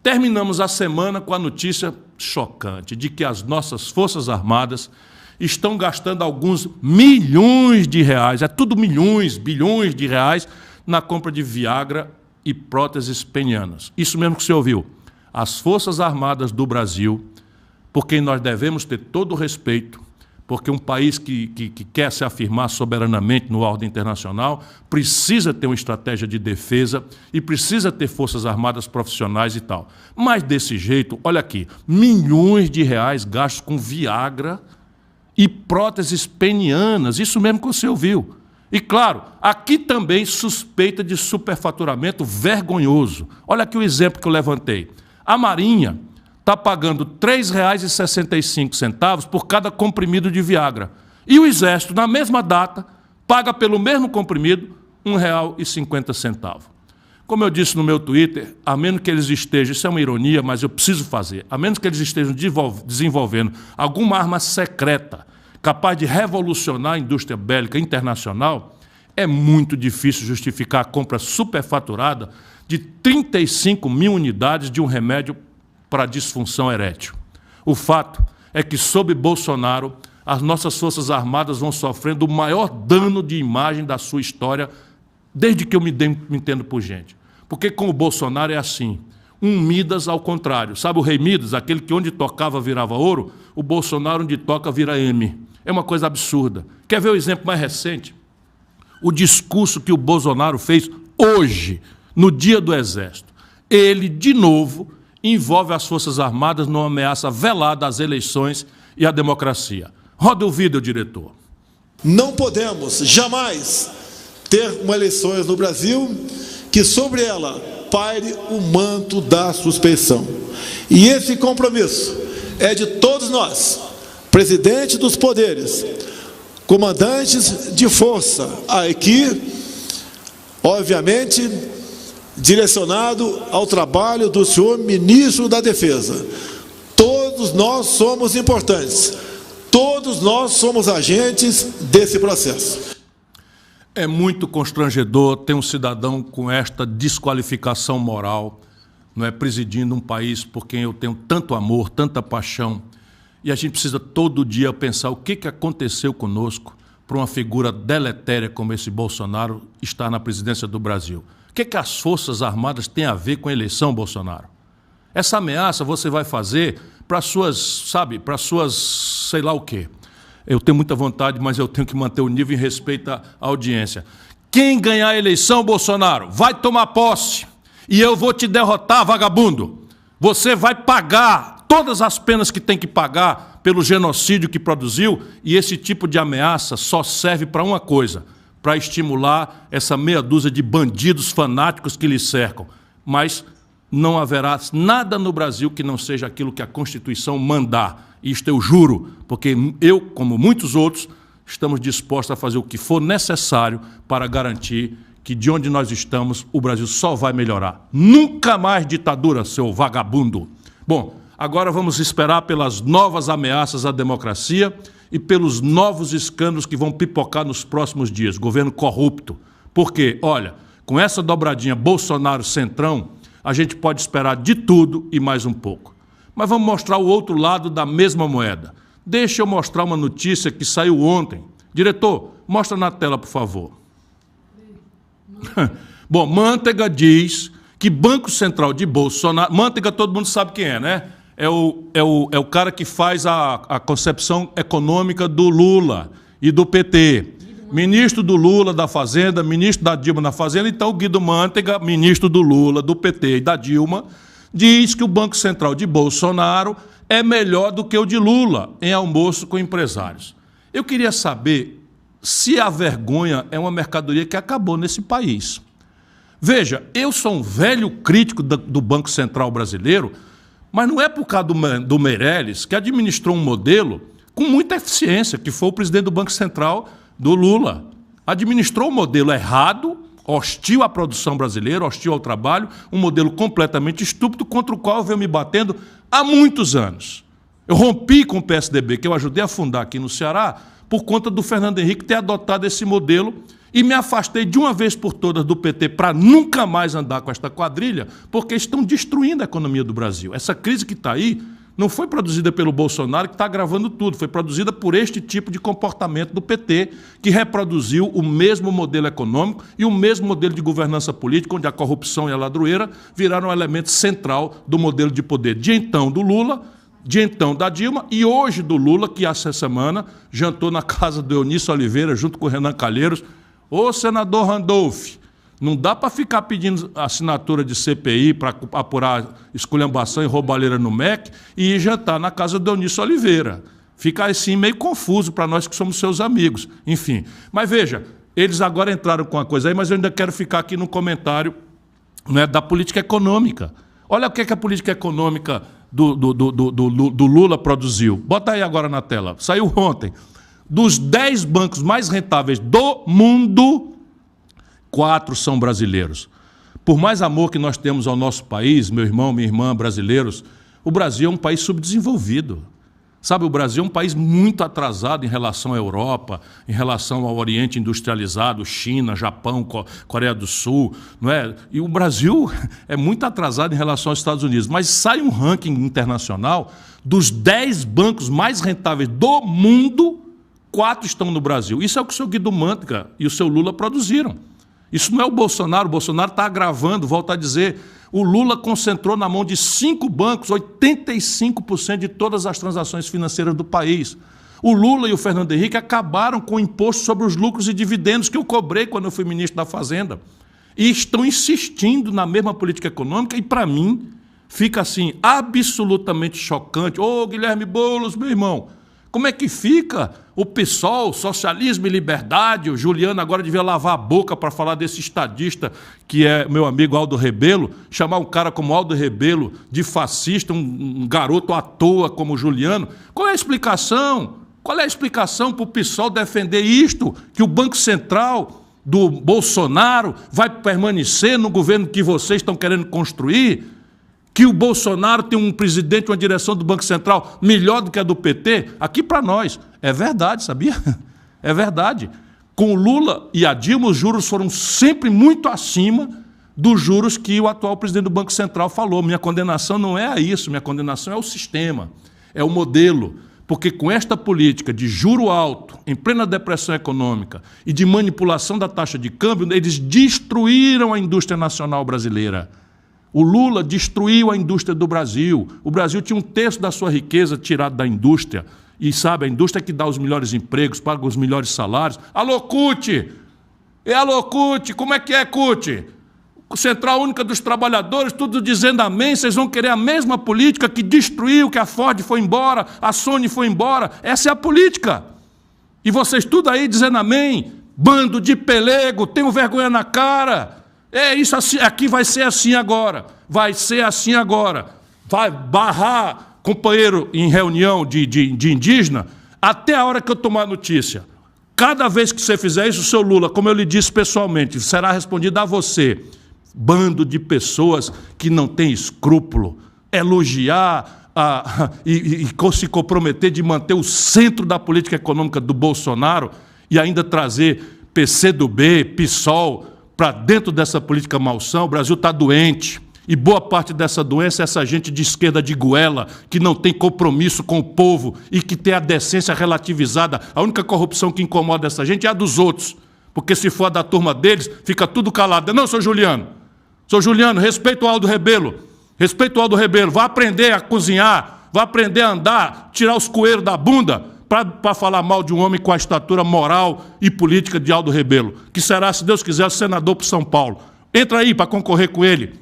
terminamos a semana com a notícia chocante de que as nossas Forças Armadas estão gastando alguns milhões de reais, é tudo milhões, bilhões de reais, na compra de Viagra e próteses penianas. Isso mesmo que você ouviu. As Forças Armadas do Brasil, por quem nós devemos ter todo o respeito, porque um país que quer se afirmar soberanamente no ordem internacional precisa ter uma estratégia de defesa e precisa ter forças armadas profissionais e tal. Mas desse jeito, olha aqui, milhões de reais gastos com Viagra e próteses penianas, isso mesmo que você ouviu. E, claro, aqui também suspeita de superfaturamento vergonhoso. Olha aqui o exemplo que eu levantei. A Marinha está pagando R$ 3,65 por cada comprimido de Viagra. E o Exército, na mesma data, paga pelo mesmo comprimido R$ 1,50. Como eu disse no meu Twitter, a menos que eles estejam, isso é uma ironia, mas eu preciso fazer, a menos que eles estejam desenvolvendo alguma arma secreta capaz de revolucionar a indústria bélica internacional, é muito difícil justificar a compra superfaturada de 35 mil unidades de um remédio para disfunção erétil. O fato é que, sob Bolsonaro, as nossas Forças Armadas vão sofrendo o maior dano de imagem da sua história desde que eu me entendo por gente. Porque com o Bolsonaro é assim, um Midas ao contrário. Sabe o rei Midas, aquele que onde tocava virava ouro? O Bolsonaro onde toca vira M. É uma coisa absurda. Quer ver o exemplo mais recente? O discurso que o Bolsonaro fez hoje, no Dia do Exército. Ele, de novo, envolve as Forças Armadas numa ameaça velada às eleições e à democracia. Roda o vídeo, diretor. Não podemos jamais ter uma eleições no Brasil que sobre ela paire o manto da suspeição. E esse compromisso é de todos nós, presidente dos poderes, comandantes de força, aqui, obviamente, direcionado ao trabalho do senhor ministro da Defesa. Todos nós somos importantes, todos nós somos agentes desse processo. É muito constrangedor ter um cidadão com esta desqualificação moral, não é, presidindo um país por quem eu tenho tanto amor, tanta paixão, e a gente precisa todo dia pensar o que aconteceu conosco para uma figura deletéria como esse Bolsonaro estar na presidência do Brasil. O que as Forças Armadas têm a ver com a eleição, Bolsonaro? Essa ameaça você vai fazer para suas, sabe, para suas, sei lá o quê. Eu tenho muita vontade, mas eu tenho que manter o nível em respeito à audiência. Quem ganhar a eleição, Bolsonaro, vai tomar posse. E eu vou te derrotar, vagabundo. Você vai pagar todas as penas que tem que pagar pelo genocídio que produziu, e esse tipo de ameaça só serve para uma coisa, para estimular essa meia dúzia de bandidos fanáticos que lhe cercam. Mas não haverá nada no Brasil que não seja aquilo que a Constituição mandar. Isto eu juro, porque eu, como muitos outros, estamos dispostos a fazer o que for necessário para garantir que de onde nós estamos, o Brasil só vai melhorar. Nunca mais ditadura, seu vagabundo. Bom, agora vamos esperar pelas novas ameaças à democracia e pelos novos escândalos que vão pipocar nos próximos dias. Governo corrupto. Porque, olha, com essa dobradinha Bolsonaro-Centrão, a gente pode esperar de tudo e mais um pouco. Mas vamos mostrar o outro lado da mesma moeda. Deixa eu mostrar uma notícia que saiu ontem. Diretor, mostra na tela, por favor. Bom, Manteiga diz que Banco Central de Bolsonaro... Manteiga todo mundo sabe quem é, né? É o cara que faz a concepção econômica do Lula e do PT. Ministro do Lula da Fazenda, ministro da Dilma da Fazenda. Então, o Guido Manteiga, ministro do Lula, do PT e da Dilma, diz que o Banco Central de Bolsonaro é melhor do que o de Lula em almoço com empresários. Eu queria saber se a vergonha é uma mercadoria que acabou nesse país. Veja, eu sou um velho crítico do Banco Central brasileiro, mas não é por causa do Meirelles, que administrou um modelo com muita eficiência, que foi o presidente do Banco Central do Lula. Administrou um modelo errado, hostil à produção brasileira, hostil ao trabalho, um modelo completamente estúpido contra o qual eu venho me batendo há muitos anos. Eu rompi com o PSDB, que eu ajudei a fundar aqui no Ceará, por conta do Fernando Henrique ter adotado esse modelo e me afastei de uma vez por todas do PT para nunca mais andar com esta quadrilha, porque estão destruindo a economia do Brasil. Essa crise que está aí não foi produzida pelo Bolsonaro, que está agravando tudo, foi produzida por este tipo de comportamento do PT, que reproduziu o mesmo modelo econômico e o mesmo modelo de governança política, onde a corrupção e a ladroeira viraram um elemento central do modelo de poder de então do Lula, de então da Dilma e hoje do Lula, que essa semana jantou na casa do Eunício Oliveira junto com o Renan Calheiros. Ô, senador Randolph, não dá para ficar pedindo assinatura de CPI para apurar esculhambação e roubalheira no MEC e ir jantar na casa do Eunício Oliveira. Fica assim meio confuso para nós que somos seus amigos. Enfim, mas veja, eles agora entraram com uma coisa aí, mas eu ainda quero ficar aqui no comentário, né, da política econômica. Olha o que a política econômica do Lula produziu. Bota aí agora na tela. Saiu ontem. Dos 10 bancos mais rentáveis do mundo, 4 são brasileiros. Por mais amor que nós temos ao nosso país, meu irmão, minha irmã, brasileiros, o Brasil é um país subdesenvolvido. Sabe, o Brasil é um país muito atrasado em relação à Europa, em relação ao Oriente industrializado, China, Japão, Coreia do Sul, não é? E o Brasil é muito atrasado em relação aos Estados Unidos. Mas sai um ranking internacional dos 10 bancos mais rentáveis do mundo, 4 estão no Brasil. Isso é o que o seu Guido Mantega e o seu Lula produziram. Isso não é o Bolsonaro está agravando, volto a dizer. O Lula concentrou na mão de 5 bancos 85% de todas as transações financeiras do país. O Lula e o Fernando Henrique acabaram com o imposto sobre os lucros e dividendos que eu cobrei quando eu fui ministro da Fazenda. E estão insistindo na mesma política econômica e, para mim, fica assim, absolutamente chocante. Ô, Guilherme Boulos, meu irmão, como é que fica o PSOL, socialismo e liberdade? O Juliano agora devia lavar a boca para falar desse estadista que é meu amigo Aldo Rebelo, chamar um cara como Aldo Rebelo de fascista, um garoto à toa como o Juliano. Qual é a explicação? Qual é a explicação para o PSOL defender isto? Que o Banco Central do Bolsonaro vai permanecer no governo que vocês estão querendo construir? Que o Bolsonaro tem um presidente, uma direção do Banco Central melhor do que a do PT? Aqui para nós. É verdade, sabia? É verdade. Com o Lula e a Dilma, os juros foram sempre muito acima dos juros que o atual presidente do Banco Central falou. Minha condenação não é a isso, minha condenação é o sistema, é o modelo. Porque com esta política de juro alto, em plena depressão econômica e de manipulação da taxa de câmbio, eles destruíram a indústria nacional brasileira. O Lula destruiu a indústria do Brasil. O Brasil tinha 1/3 da sua riqueza tirada da indústria. E sabe, a indústria que dá os melhores empregos, paga os melhores salários. Alô, CUT! Alô, CUT! Como é que é, CUT? Central Única dos Trabalhadores, tudo dizendo amém. Vocês vão querer a mesma política que destruiu, que a Ford foi embora, a Sony foi embora. Essa é a política. E vocês tudo aí dizendo amém. Bando de pelego, tenham vergonha na cara. É isso, assim, aqui vai ser assim agora. Vai ser assim agora. Vai barrar companheiro em reunião de indígena até a hora que eu tomar notícia. Cada vez que você fizer isso, o seu Lula, como eu lhe disse pessoalmente, será respondido a você. Bando de pessoas que não têm escrúpulo. Elogiar e se comprometer de manter o centro da política econômica do Bolsonaro e ainda trazer PCdoB, PSOL, para dentro dessa política malsã. O Brasil está doente. E boa parte dessa doença é essa gente de esquerda de goela, que não tem compromisso com o povo e que tem a decência relativizada. A única corrupção que incomoda essa gente é a dos outros. Porque se for a da turma deles, fica tudo calado. Não, seu Juliano. Seu Juliano, respeita o Aldo Rebelo. Respeita o Aldo Rebelo. Vá aprender a cozinhar, vá aprender a andar, tirar os coeiros da bunda, para falar mal de um homem com a estatura moral e política de Aldo Rebelo, que será, se Deus quiser, senador por São Paulo. Entra aí para concorrer com ele,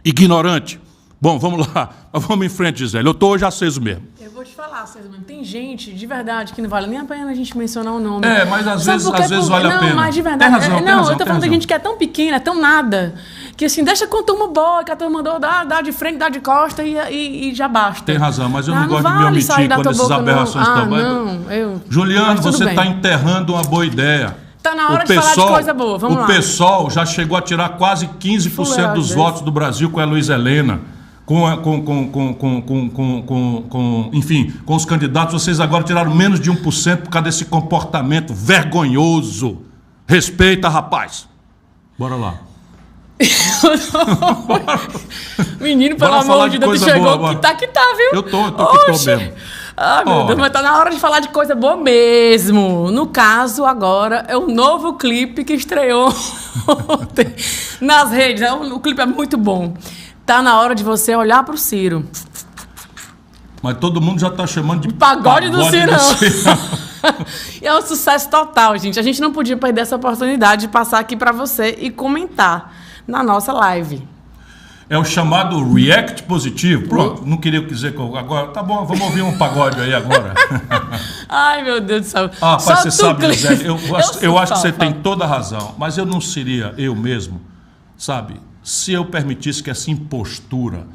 ignorante. Bom, vamos lá, vamos em frente, Gisele. Eu estou hoje aceso mesmo. Eu vou te falar, César, tem gente, de verdade, que não vale nem a pena a gente mencionar o nome. É, mas às vezes vale a pena. Não, mas de verdade. Tem razão, eu estou falando de gente que é tão pequena, tão nada, que assim, deixa com a turma boa, que a turma mandou dar de frente, dar de costa e já basta. Tem razão, mas eu não gosto de me omitir quando essas aberrações estão... Juliano, você está enterrando uma boa ideia. Está na hora de falar de coisa boa, vamos lá. O PSOL já chegou a tirar quase 15% dos votos do Brasil com a Luísa Helena. Enfim, com os candidatos, vocês agora tiraram menos de 1% por causa desse comportamento vergonhoso. Respeita, rapaz. Bora lá. Menino, pelo amor de Deus, chegou boa, que tá, viu? Eu tô mesmo. Ah, meu Deus, mas tá na hora de falar de coisa boa mesmo. No caso, agora, é o novo clipe que estreou ontem nas redes. O clipe é muito bom. Tá na hora de você olhar pro Ciro. Mas todo mundo já está chamando de pagode do Cirão. Cirão. É um sucesso total, gente. A gente não podia perder essa oportunidade de passar aqui para você e comentar na nossa live. É o chamado react positivo. Pronto, não queria dizer que agora... Tá bom, vamos ouvir um pagode aí agora. Ai, meu Deus do céu. Ah, rapaz, você sabe, Gisele, eu acho que você Fala. tem toda a razão, mas eu não seria eu mesmo, sabe? Se eu permitisse que essa impostura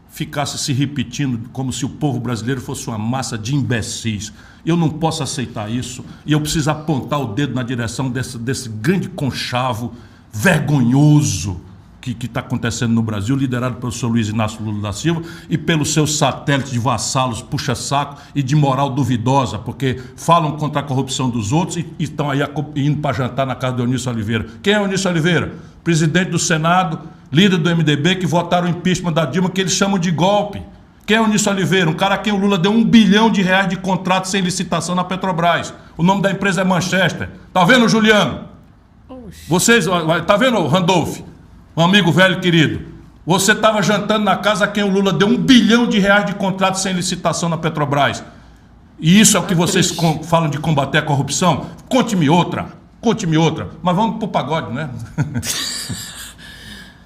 ficasse se repetindo como se o povo brasileiro fosse uma massa de imbecis. Eu não posso aceitar isso e eu preciso apontar o dedo na direção desse grande conchavo vergonhoso que está acontecendo no Brasil, liderado pelo senhor Luiz Inácio Lula da Silva e pelos seus satélites de vassalos, puxa-saco e de moral duvidosa, porque falam contra a corrupção dos outros e estão aí indo para jantar na casa do Eunício Oliveira. Quem é o Eunício Oliveira? Presidente do Senado, líder do MDB, que votaram o impeachment da Dilma, que eles chamam de golpe. Quem é o Eunício Oliveira? Um cara a quem o Lula deu R$1 bilhão de contrato sem licitação na Petrobras. O nome da empresa é Manchester. Tá vendo, Juliano? Vocês, tá vendo, Randolph? Um amigo velho querido. Você estava jantando na casa a quem o Lula deu R$1 bilhão de contrato sem licitação na Petrobras. E isso é o que vocês falam de combater a corrupção? Conte-me outra. Mas vamos pro pagode, né?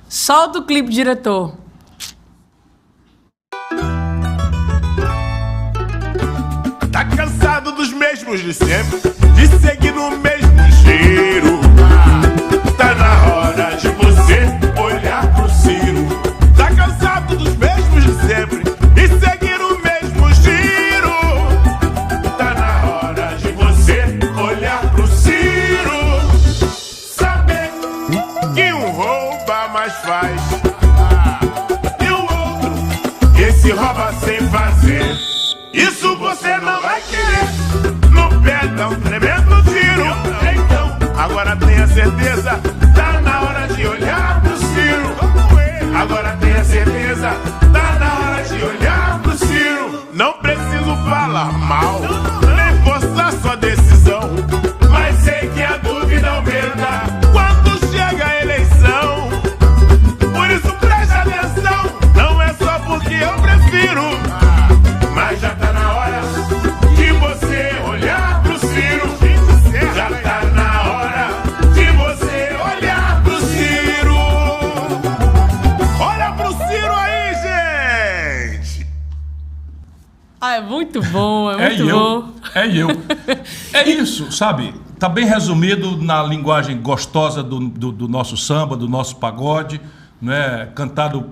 Solta o clipe, diretor. Tá cansado dos mesmos de sempre, de seguir no mesmo cheiro. Tá na hora de você olhar pro Ciro. Tá cansado dos mesmos de sempre, de seguir o mesmo giro. Tá na hora de você olhar pro Ciro. Saber que um rouba, mas faz. E o outro, esse rouba sem fazer. Isso você não vai querer. No pé dá um tremendo tiro. Então, agora tenha certeza, tá na hora de olhar pro Ciro. Agora tenha certeza, tá na hora de olhar pro Ciro. Não preciso falar mal, nem forçar sua decisão, mas sei que a dúvida aumenta quando chega a eleição. Por isso preste atenção, não é só porque eu prefiro, mas já tá na hora de você olhar pro Ciro. Já tá na hora de você olhar pro Ciro. Olha pro Ciro aí, gente. Ah, é muito bom, é muito bom. É isso, sabe? Tá bem resumido na linguagem gostosa do nosso samba, do nosso pagode, né? Cantado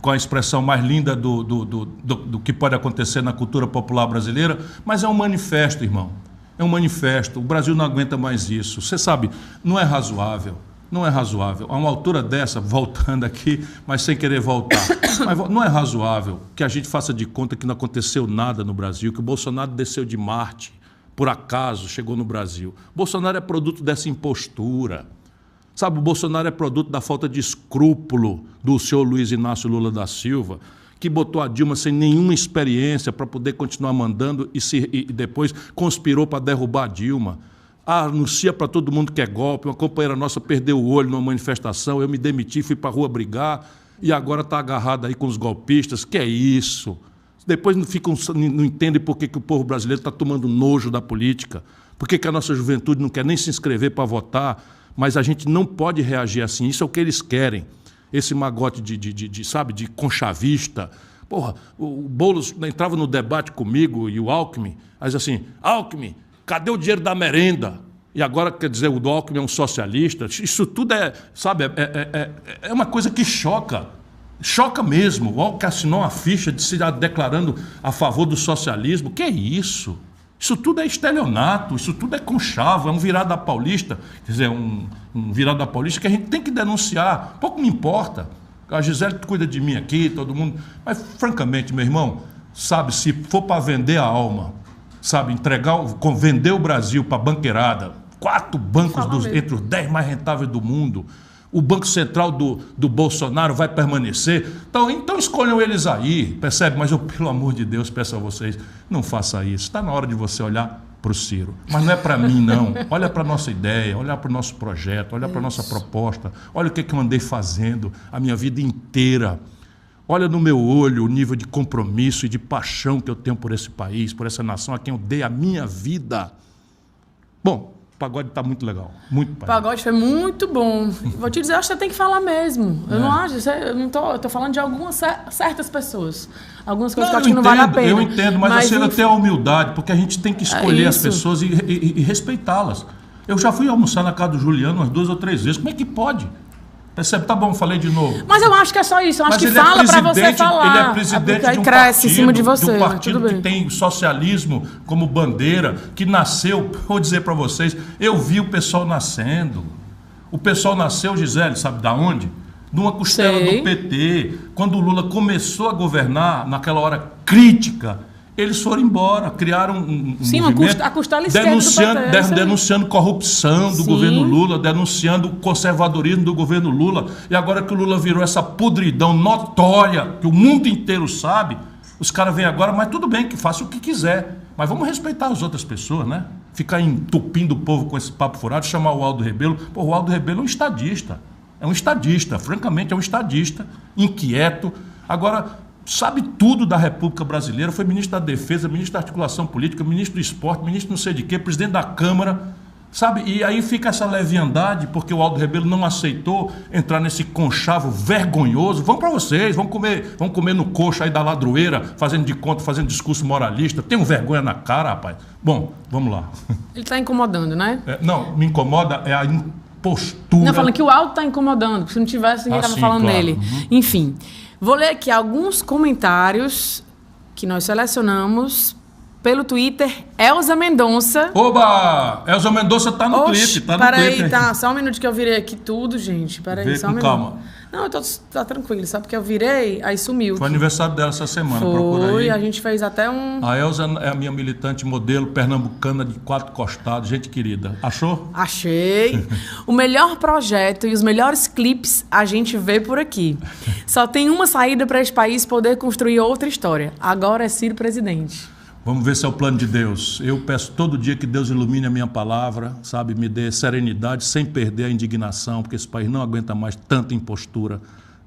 com a expressão mais linda do que pode acontecer na cultura popular brasileira, mas é um manifesto, irmão. É um manifesto. O Brasil não aguenta mais isso. Você sabe, não é razoável. Não é razoável. A uma altura dessa, voltando aqui, mas sem querer voltar, mas não é razoável que a gente faça de conta que não aconteceu nada no Brasil, que o Bolsonaro desceu de Marte, por acaso chegou no Brasil. Bolsonaro é produto dessa impostura. Sabe, o Bolsonaro é produto da falta de escrúpulo do senhor Luiz Inácio Lula da Silva, que botou a Dilma sem nenhuma experiência para poder continuar mandando e depois conspirou para derrubar a Dilma. Anuncia para todo mundo que é golpe. Uma companheira nossa perdeu o olho numa manifestação, eu me demiti, fui para a rua brigar e agora está agarrada aí com os golpistas. Que é isso? Depois não entendem por que o povo brasileiro está tomando nojo da política, por que a nossa juventude não quer nem se inscrever para votar. Mas a gente não pode reagir assim. Isso é o que eles querem. Esse magote de conchavista. Porra, o Boulos entrava no debate comigo e o Alckmin, mas assim, Alckmin, cadê o dinheiro da merenda? E agora, quer dizer, o Alckmin é um socialista. Isso tudo é, sabe, é uma coisa que choca. Choca mesmo. O Alckmin assinou uma ficha de se declarando a favor do socialismo. Que é isso? Isso tudo é estelionato, isso tudo é conchavo, é um virada paulista, quer dizer, um virada paulista que a gente tem que denunciar. Pouco me importa. A Gisele cuida de mim aqui, todo mundo. Mas, francamente, meu irmão, sabe, se for para vender a alma, sabe, vender o Brasil para banqueirada, 4 bancos entre os 10 mais rentáveis do mundo, o Banco Central do Bolsonaro vai permanecer. Então escolham eles aí, percebe? Mas eu, pelo amor de Deus, peço a vocês, não faça isso. Está na hora de você olhar para o Ciro. Mas não é para mim, não. Olha para a nossa ideia, olha para o nosso projeto, olha para a nossa proposta. Olha o que eu andei fazendo a minha vida inteira. Olha no meu olho o nível de compromisso e de paixão que eu tenho por esse país, por essa nação a quem eu dei a minha vida. Bom, o pagode está muito legal. Muito O pagode foi muito bom. Vou te dizer, acho que você tem que falar mesmo. Eu não acho, eu tô falando de algumas certas pessoas. Algumas coisas que eu acho que não vale a pena. Eu entendo, mas assim, eu tenho a humildade, porque a gente tem que escolher as pessoas e respeitá-las. Eu já fui almoçar na casa do Juliano umas 2 ou 3 vezes. Como é que pode? Percebe? Tá bom, falei de novo. Mas eu acho que é só isso. Eu acho que fala para você falar. Ele é presidente de um cresce em cima de você. De um partido que tem socialismo como bandeira, que nasceu, vou dizer para vocês, eu vi o pessoal nascendo. O pessoal nasceu, Gisele, sabe da onde? De uma costela do PT. Quando o Lula começou a governar, naquela hora crítica, eles foram embora, criaram um movimento a costela esquerda do PT, denunciando corrupção do governo Lula, denunciando o conservadorismo do governo Lula. E agora que o Lula virou essa podridão notória, que o mundo inteiro sabe, os caras vêm agora, mas tudo bem, que faça o que quiser. Mas vamos respeitar as outras pessoas, né? Ficar entupindo o povo com esse papo furado, chamar o Aldo Rebelo. Pô, o Aldo Rebelo é um estadista. É um estadista, francamente é um estadista, inquieto. Agora, sabe tudo da República Brasileira, foi ministro da Defesa, ministro da Articulação Política, ministro do Esporte, ministro não sei de quê, presidente da Câmara, sabe? E aí fica essa leviandade, porque o Aldo Rebelo não aceitou entrar nesse conchavo vergonhoso. Vamos para vocês, vamos comer no coxo aí da ladroeira, fazendo de conta, fazendo discurso moralista. Tem vergonha na cara, rapaz. Bom, vamos lá. Ele está incomodando, né? Não, me incomoda é a impostura. Não, falando que o Aldo está incomodando, porque se não tivesse, ninguém estava falando claro. nele. Enfim. Vou ler aqui alguns comentários que nós selecionamos pelo Twitter. Elza Mendonça. Oba! Elza Mendonça tá no Twitter. Tá no Twitter. Peraí, tá. Só um minuto que eu virei aqui tudo, gente. Peraí, só um minuto. Calma. Não, tá tranquilo. Só porque eu virei, aí sumiu. Foi aniversário dela essa semana. Procura aí. A gente fez até um... A Elza é a minha militante modelo pernambucana de 4 costados. Gente querida. Achou? Achei. O melhor projeto e os melhores clipes a gente vê por aqui. Só tem uma saída para esse país poder construir outra história. Agora é Ciro presidente. Vamos ver se é o plano de Deus. Eu peço todo dia que Deus ilumine a minha palavra, sabe? Me dê serenidade sem perder a indignação, porque esse país não aguenta mais tanta impostura.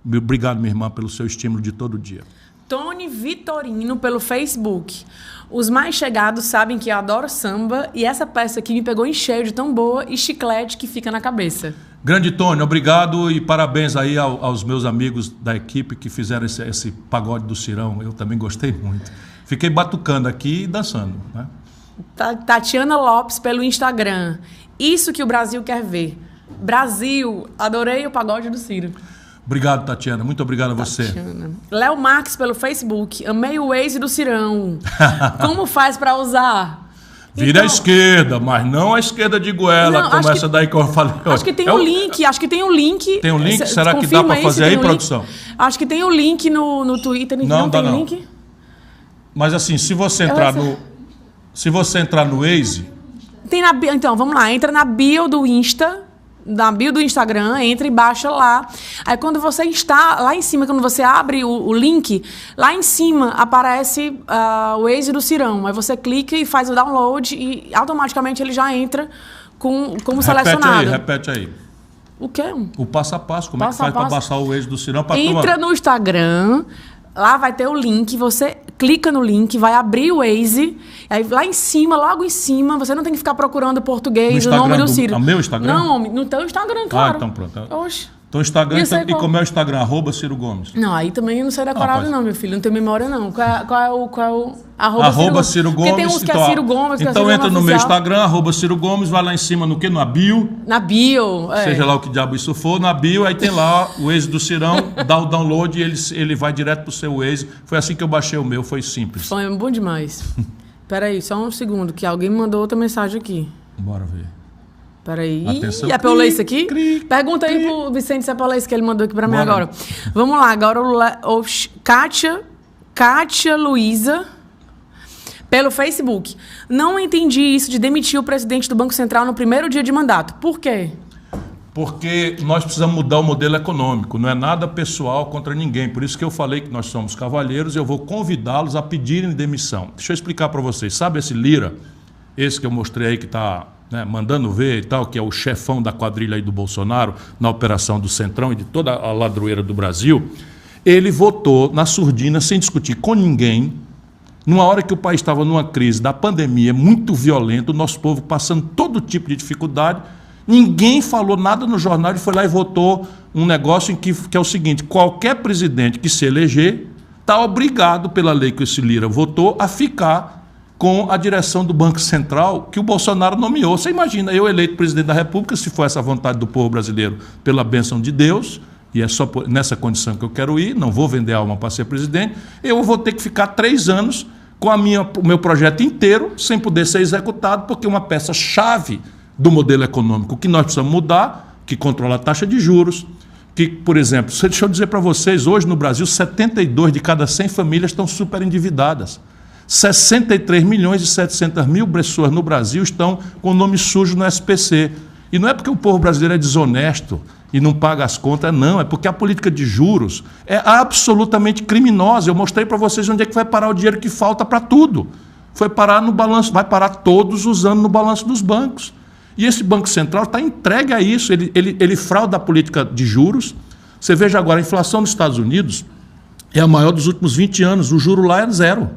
Obrigado, minha irmã, pelo seu estímulo de todo dia. Tony Vitorino, pelo Facebook. Os mais chegados sabem que eu adoro samba e essa peça aqui me pegou em cheio de tão boa e chiclete que fica na cabeça. Grande Tony, obrigado e parabéns aí aos meus amigos da equipe que fizeram esse pagode do Cirão. Eu também gostei muito. Fiquei batucando aqui e dançando, né? Tatiana Lopes, pelo Instagram. Isso que o Brasil quer ver. Brasil, adorei o pagode do Ciro. Obrigado, Tatiana. Muito obrigado a você. Léo Marques, pelo Facebook. Amei o Waze do Cirão. Como faz para usar? Vira à esquerda, mas não à esquerda de goela, como essa daí que eu falei. Acho que tem um link, Tem um link? Será que dá para fazer aí, produção? Acho que tem um link no Twitter. Não tem dá não. Link? Mas assim, se você entrar no Waze... Tem então, vamos lá. Entra na bio do Instagram, entra e baixa lá. Aí quando você está lá em cima, quando você abre o link, lá em cima aparece o Waze do Cirão. Aí você clica e faz o download e automaticamente ele já entra como selecionado. Repete aí. O quê? O passo a passo. Como é que faz para baixar o Waze do Cirão? Entra no Instagram... Lá vai ter o link, você clica no link, vai abrir o Waze, aí lá em cima, logo em cima, você não tem que ficar procurando português, o nome do Ciro. No meu Instagram? Não, no teu Instagram, claro. Então pronto. Oxe. Então Instagram, e como é o Instagram? @Ciro Gomes. Não, aí também eu não sei decorado não, meu filho, não tenho memória não. Qual é o Ciro Gomes. Porque tem uns que é Ciro Gomes, que então é entra no meu Instagram, @Ciro Gomes, vai lá em cima no quê? Na bio. Na bio, Seja lá o que diabo isso for, na bio, aí tem lá o Waze do Cirão, dá o download e ele vai direto pro seu Waze. Foi assim que eu baixei o meu, foi simples. Foi bom demais. Peraí, só um segundo, que alguém me mandou outra mensagem aqui. Bora ver. Peraí. Atenção. É pra eu ler isso aqui? Pergunta aí pro Vicente se é pra ler isso que ele mandou aqui pra mim agora. Vamos lá, agora o Kátia Luiza, pelo Facebook. Não entendi isso de demitir o presidente do Banco Central no primeiro dia de mandato. Por quê? Porque nós precisamos mudar o modelo econômico. Não é nada pessoal contra ninguém. Por isso que eu falei que nós somos cavalheiros e eu vou convidá-los a pedirem demissão. Deixa eu explicar para vocês. Sabe esse Lira? Esse que eu mostrei aí que está... mandando ver e tal, que é o chefão da quadrilha aí do Bolsonaro, na operação do Centrão e de toda a ladroeira do Brasil, Ele votou na surdina, sem discutir com ninguém, numa hora que o país estava numa crise da pandemia muito violenta, o nosso povo passando todo tipo de dificuldade, ninguém falou nada no jornal, ele foi lá e votou um negócio que é o seguinte: qualquer presidente que se eleger está obrigado, pela lei que esse Lira votou, a ficar com a direção do Banco Central que o Bolsonaro nomeou. Você imagina, eu eleito presidente da República, se for essa vontade do povo brasileiro, pela bênção de Deus, e é só nessa condição que eu quero ir, não vou vender a alma para ser presidente, eu vou ter que ficar 3 anos com o meu projeto inteiro, sem poder ser executado, porque uma peça-chave do modelo econômico que nós precisamos mudar, que controla a taxa de juros, que, por exemplo, deixa eu dizer para vocês, hoje no Brasil, 72 de cada 100 famílias estão super endividadas. 63 milhões e 700 mil pessoas no Brasil estão com o nome sujo no SPC. E não é porque o povo brasileiro é desonesto e não paga as contas, não. É porque a política de juros é absolutamente criminosa. Eu mostrei para vocês onde é que vai parar o dinheiro que falta para tudo. Foi parar no balanço, vai parar todos os anos no balanço dos bancos. E esse Banco Central está entregue a isso. Ele frauda a política de juros. Você veja agora, a inflação nos Estados Unidos é a maior dos últimos 20 anos. O juro lá é 0.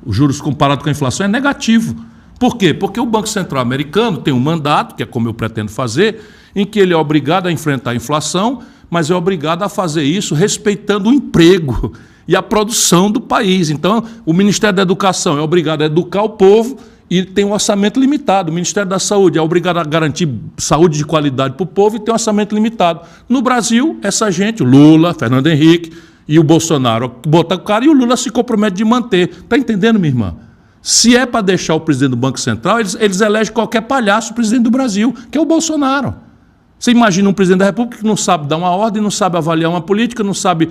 Os juros comparado com a inflação é negativo. Por quê? Porque o Banco Central americano tem um mandato, que é como eu pretendo fazer, em que ele é obrigado a enfrentar a inflação, mas é obrigado a fazer isso respeitando o emprego e a produção do país. Então, o Ministério da Educação é obrigado a educar o povo e tem um orçamento limitado. O Ministério da Saúde é obrigado a garantir saúde de qualidade para o povo e tem um orçamento limitado. No Brasil, essa gente, o Lula, Fernando Henrique e o Bolsonaro, botam o cara e o Lula se compromete de manter. Está entendendo, minha irmã? Se é para deixar o presidente do Banco Central, eles elegem qualquer palhaço presidente do Brasil, que é o Bolsonaro. Você imagina um presidente da República que não sabe dar uma ordem, não sabe avaliar uma política, não sabe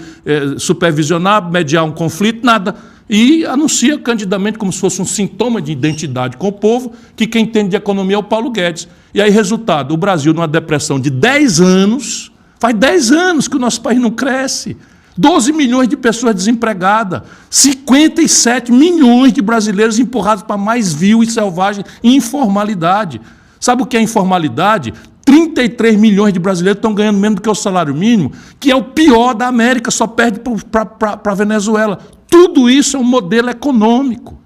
supervisionar, mediar um conflito, nada. E anuncia candidamente, como se fosse um sintoma de identidade com o povo, que quem entende de economia é o Paulo Guedes. E aí, resultado, o Brasil numa depressão de 10 anos, faz 10 anos que o nosso país não cresce. 12 milhões de pessoas desempregadas, 57 milhões de brasileiros empurrados para mais vil e selvagem informalidade. Sabe o que é informalidade? 33 milhões de brasileiros estão ganhando menos do que o salário mínimo, que é o pior da América, só perde para a Venezuela. Tudo isso é um modelo econômico.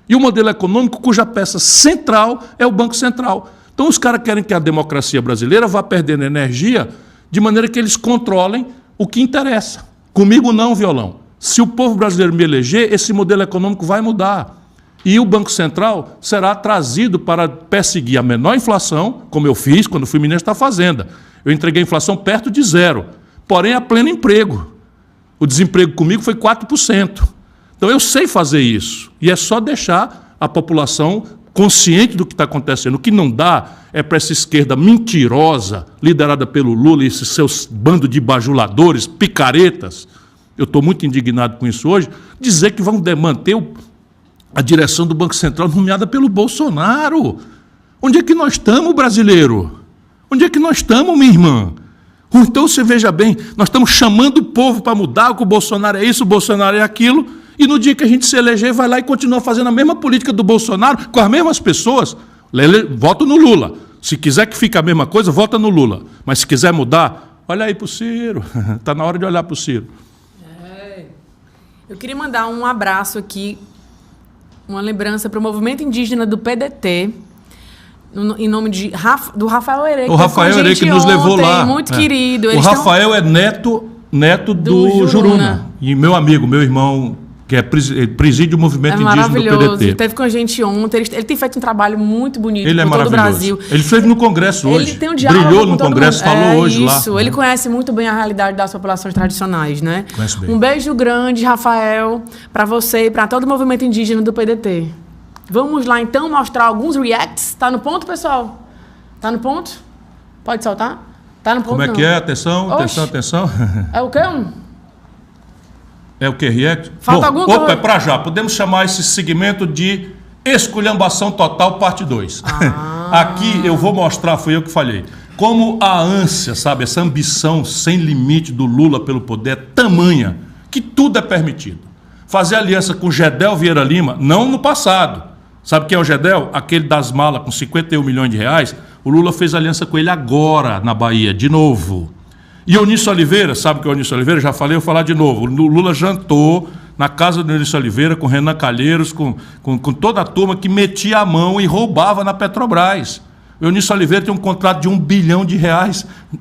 E o modelo econômico cuja peça central é o Banco Central. Então os caras querem que a democracia brasileira vá perdendo energia de maneira que eles controlem o que interessa. Comigo não, violão. Se o povo brasileiro me eleger, esse modelo econômico vai mudar. E o Banco Central será trazido para perseguir a menor inflação, como eu fiz quando fui ministro da Fazenda. Eu entreguei a inflação perto de 0, porém a pleno emprego. O desemprego comigo foi 4%. Então eu sei fazer isso. E é só deixar a população consciente do que está acontecendo. O que não dá é para essa esquerda mentirosa, liderada pelo Lula e esses seus bandos de bajuladores, picaretas, eu estou muito indignado com isso hoje, dizer que vão manter a direção do Banco Central nomeada pelo Bolsonaro. Onde é que nós estamos, brasileiro? Onde é que nós estamos, minha irmã? Então, você veja bem, nós estamos chamando o povo para mudar, que o Bolsonaro é isso, o Bolsonaro é aquilo, e no dia que a gente se eleger, vai lá e continua fazendo a mesma política do Bolsonaro, com as mesmas pessoas. Vota no Lula. Se quiser que fique a mesma coisa, vota no Lula. Mas se quiser mudar, olha aí para o Ciro. Está na hora de olhar para o Ciro. Eu queria mandar um abraço aqui, uma lembrança para o movimento indígena do PDT, em nome do Rafael Herê. O Rafael Herê que nos levou lá. Muito querido. O Rafael é neto do Juruna. E meu amigo, meu irmão, que preside o movimento indígena do PDT. Ele esteve com a gente ontem. Ele tem feito um trabalho muito bonito por todo o Brasil. Ele fez no Congresso hoje. Ele tem um diálogo brilhou no Congresso, falou hoje lá. Isso, ele conhece muito bem a realidade das populações tradicionais, né? Conhece bem. Um beijo grande, Rafael, para você e para todo o movimento indígena do PDT. Vamos lá, então, mostrar alguns reacts. Tá no ponto, pessoal? Tá no ponto? Pode soltar? Tá no ponto, como é que é? Atenção, atenção, atenção. É o quê? É o que, react? Falta alguma coisa? Opa, é para já. Podemos chamar esse segmento de esculhambação total, parte 2. Aqui eu vou mostrar, fui eu que falhei, como a ânsia, sabe, essa ambição sem limite do Lula pelo poder é tamanha que tudo é permitido. Fazer aliança com Gedel Vieira Lima, não no passado. Sabe quem é o Gedel? Aquele das malas com 51 milhões de reais. O Lula fez aliança com ele agora, na Bahia, de novo. E Eunício Oliveira, sabe o que é o Eunício Oliveira? Já falei, eu vou falar de novo. O Lula jantou na casa do Eunício Oliveira com Renan Calheiros, com toda a turma que metia a mão e roubava na Petrobras. O Eunício Oliveira tem um contrato de R$1 bilhão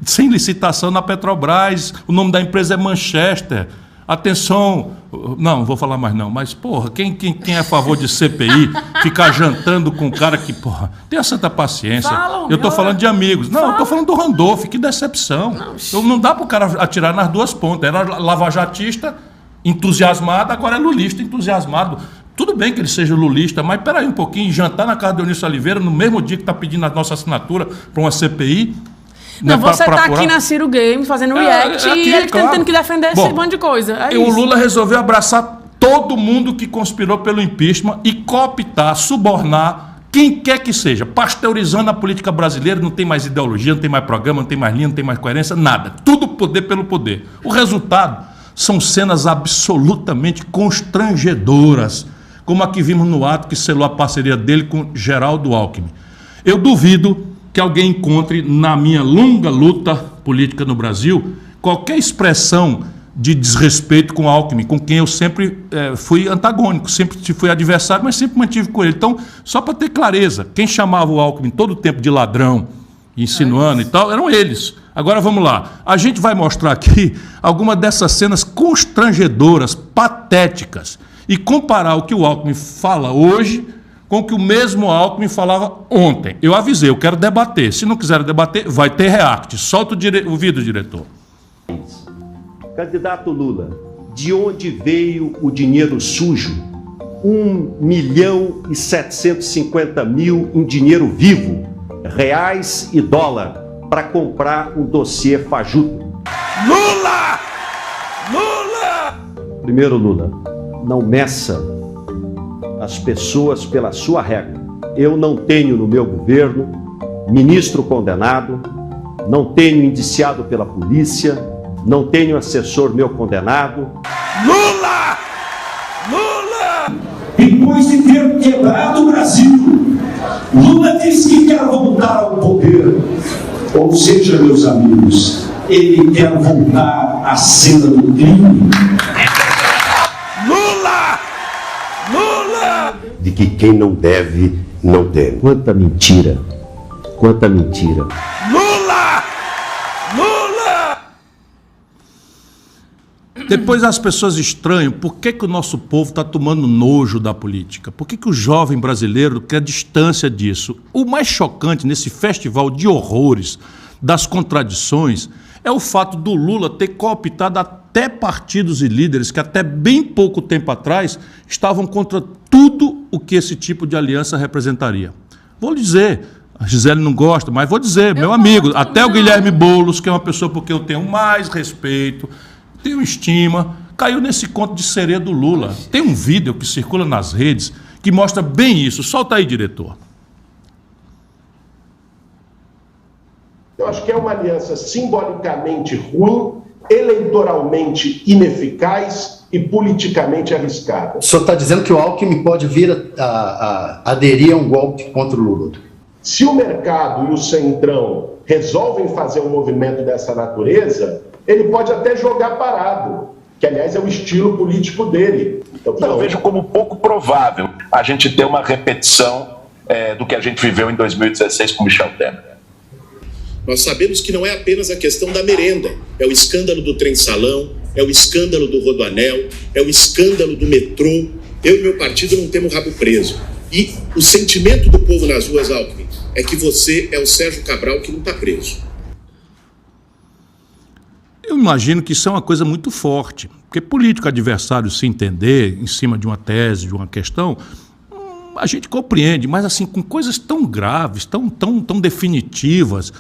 sem licitação na Petrobras. O nome da empresa é Manchester. Atenção, não vou falar mais não, mas, porra, quem é a favor de CPI, ficar jantando com um cara que, porra, tenha santa paciência. Eu estou falando de amigos. Não, eu estou falando do Randolph, que decepção. Não dá para o cara atirar nas duas pontas. Era lavajatista entusiasmado, agora é lulista entusiasmado. Tudo bem que ele seja lulista, mas peraí um pouquinho, jantar na casa do Eunício Oliveira, no mesmo dia que está pedindo a nossa assinatura para uma CPI... Não, você está aqui na Ciro Game fazendo react e ele tentando que defender esse monte de coisa. O Lula resolveu abraçar todo mundo que conspirou pelo impeachment e cooptar, subornar quem quer que seja, pasteurizando a política brasileira. Não tem mais ideologia, não tem mais programa, não tem mais linha, não tem mais coerência, nada. Tudo poder pelo poder. O resultado são cenas absolutamente constrangedoras, como a que vimos no ato que selou a parceria dele com Geraldo Alckmin. Eu duvido que alguém encontre na minha longa luta política no Brasil qualquer expressão de desrespeito com Alckmin, com quem eu sempre fui antagônico, sempre fui adversário, mas sempre mantive com ele. Então, só para ter clareza, quem chamava o Alckmin todo o tempo de ladrão, insinuando e tal, eram eles. Agora vamos lá, a gente vai mostrar aqui algumas dessas cenas constrangedoras, patéticas, e comparar o que o Alckmin fala hoje com o que o mesmo Alckmin falava ontem. Eu avisei, eu quero debater. Se não quiser debater, vai ter react. Solta o vídeo, diretor. Candidato Lula, de onde veio o dinheiro sujo? 1.750.000 em dinheiro vivo, reais e dólar, para comprar um dossiê fajuto. Lula! Lula! Primeiro, Lula, não meça as pessoas pela sua regra. Eu não tenho no meu governo ministro condenado, não tenho indiciado pela polícia, não tenho assessor meu condenado. Lula! Lula! Depois de ter quebrado o Brasil, Lula disse que quer voltar ao poder. Ou seja, meus amigos, ele quer voltar à cena do crime. Lula! Lula! De que quem não deve, não deve. Quanta mentira! Quanta mentira! Lula! Lula! Depois as pessoas estranham por que o nosso povo está tomando nojo da política. Por que o jovem brasileiro quer distância disso? O mais chocante nesse festival de horrores, das contradições, é o fato do Lula ter cooptado até partidos e líderes que até bem pouco tempo atrás estavam contra tudo o que esse tipo de aliança representaria. Vou dizer, a Gisele não gosta, mas vou dizer, meu amigo, até o Guilherme Boulos, que é uma pessoa por quem eu tenho mais respeito, tenho estima, caiu nesse conto de sereia do Lula. Tem um vídeo que circula nas redes que mostra bem isso. Solta aí, diretor. Eu acho que é uma aliança simbolicamente ruim, eleitoralmente ineficaz e politicamente arriscada. O senhor está dizendo que o Alckmin pode vir a aderir a um golpe contra o Lula? Se o mercado e o centrão resolvem fazer um movimento dessa natureza, ele pode até jogar parado, que aliás é o estilo político dele. Então, eu vejo como pouco provável a gente ter uma repetição do que a gente viveu em 2016 com Michel Temer. Nós sabemos que não é apenas a questão da merenda, é o escândalo do trem-salão, é o escândalo do rodoanel, é o escândalo do metrô. Eu e meu partido não temos rabo preso. E o sentimento do povo nas ruas, Alckmin, é que você é o Sérgio Cabral que não está preso. Eu imagino que isso é uma coisa muito forte, porque político adversário se entender em cima de uma tese, de uma questão, a gente compreende, mas assim, com coisas tão graves, tão definitivas,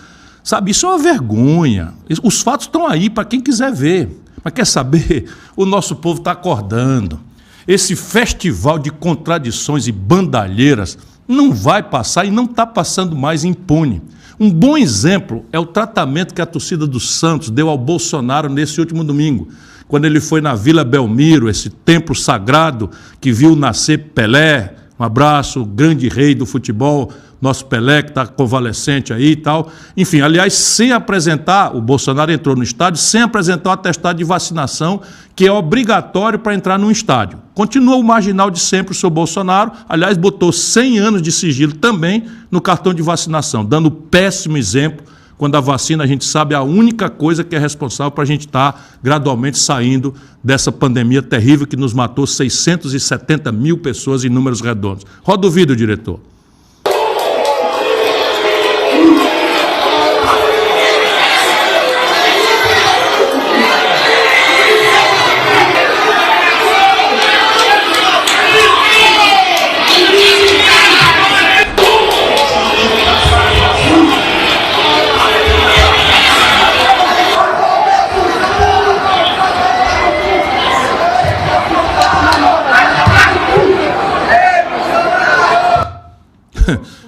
sabe, isso é uma vergonha. Os fatos estão aí para quem quiser ver. Mas quer saber? O nosso povo está acordando. Esse festival de contradições e bandalheiras não vai passar e não está passando mais impune. Um bom exemplo é o tratamento que a torcida do Santos deu ao Bolsonaro nesse último domingo, quando ele foi na Vila Belmiro, esse templo sagrado que viu nascer Pelé, um abraço, o grande rei do futebol nosso Pelé, que está convalescente aí e tal. Enfim, aliás, sem apresentar, o Bolsonaro entrou no estádio sem apresentar o atestado de vacinação, que é obrigatório para entrar num estádio. Continua o marginal de sempre, o seu Bolsonaro, aliás, botou 100 anos de sigilo também no cartão de vacinação, dando péssimo exemplo, quando a vacina, a gente sabe, é a única coisa que é responsável para a gente estar gradualmente saindo dessa pandemia terrível que nos matou 670 mil pessoas em números redondos. Roda o vídeo, diretor.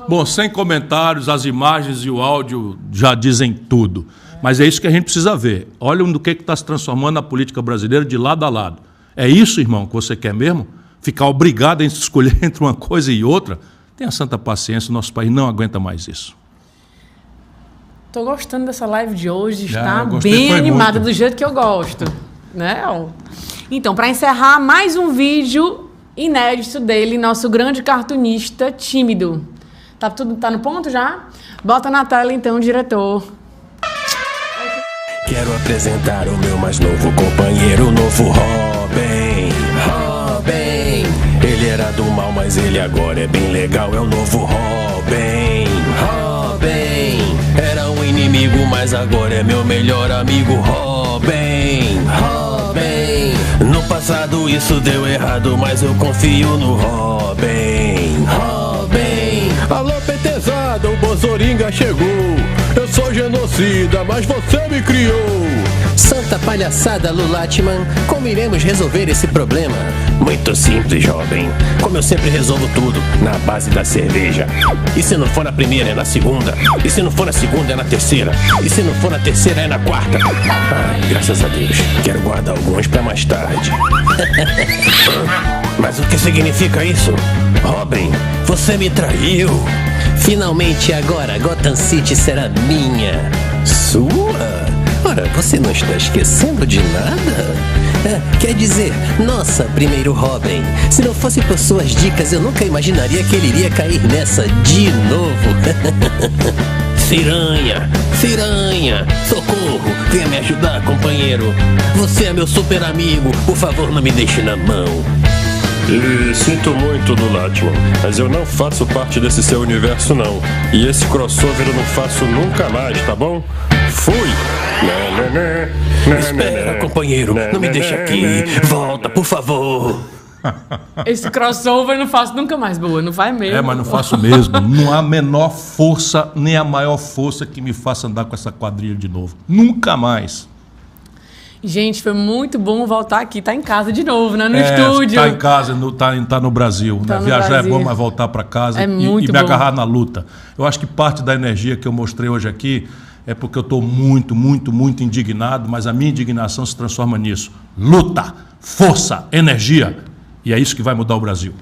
Bom, sem comentários, as imagens e o áudio já dizem tudo. Mas é isso que a gente precisa ver. Olha no que está se transformando a política brasileira de lado a lado. É isso, irmão, que você quer mesmo? Ficar obrigado a escolher entre uma coisa e outra? Tenha santa paciência, o nosso país não aguenta mais isso. Estou gostando dessa live de hoje, está bem animada, do jeito que eu gosto. Né? Então, para encerrar, mais um vídeo inédito dele, nosso grande cartunista tímido. Tá no ponto já? Bota na tela então, diretor. Quero apresentar o meu mais novo companheiro, o novo Robin. Robin. Ele era do mal, mas ele agora é bem legal, é o novo Robin. Robin. Era um inimigo, mas agora é meu melhor amigo, Robin. Robin. No passado isso deu errado, mas eu confio no Robin. Robin. Alô, petezada, o Bozoringa chegou. Eu sou genocida, mas você me criou. Santa palhaçada, Lulatman, como iremos resolver esse problema? Muito simples, jovem. Como eu sempre resolvo tudo, na base da cerveja. E se não for na primeira, é na segunda. E se não for na segunda, é na terceira. E se não for na terceira, é na quarta. Ai, graças a Deus, quero guardar alguns pra mais tarde. Mas o que significa isso? Robin, você me traiu. Finalmente agora Gotham City será minha. Sua? Ora, você não está esquecendo de nada? Quer dizer, nossa, primeiro Robin, se não fosse por suas dicas, eu nunca imaginaria que ele iria cair nessa de novo. Ciranha, Ciranha, socorro, venha me ajudar, companheiro. Você é meu super amigo, por favor, não me deixe na mão. Sinto muito, Lulatman, mas eu não faço parte desse seu universo, não. E esse crossover eu não faço nunca mais, tá bom? Fui! Espera, companheiro, não me deixe aqui. Volta, por favor. Esse crossover eu não faço nunca mais, boa, não vai mesmo. É, mas não faço mesmo. Não há a menor força, nem a maior força que me faça andar com essa quadrilha de novo. Nunca mais. Gente, foi muito bom voltar aqui. Tá em casa de novo, né? No estúdio. Tá em casa, tá no Brasil. Tá né? no Viajar Brasil. É bom, mas voltar para casa e me agarrar na luta. Eu acho que parte da energia que eu mostrei hoje aqui é porque eu estou muito, muito, muito indignado, mas a minha indignação se transforma nisso. Luta, força, energia. E é isso que vai mudar o Brasil.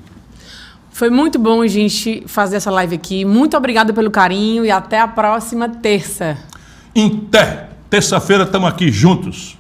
Foi muito bom a gente fazer essa live aqui. Muito obrigada pelo carinho e até a próxima terça. Terça-feira estamos aqui juntos.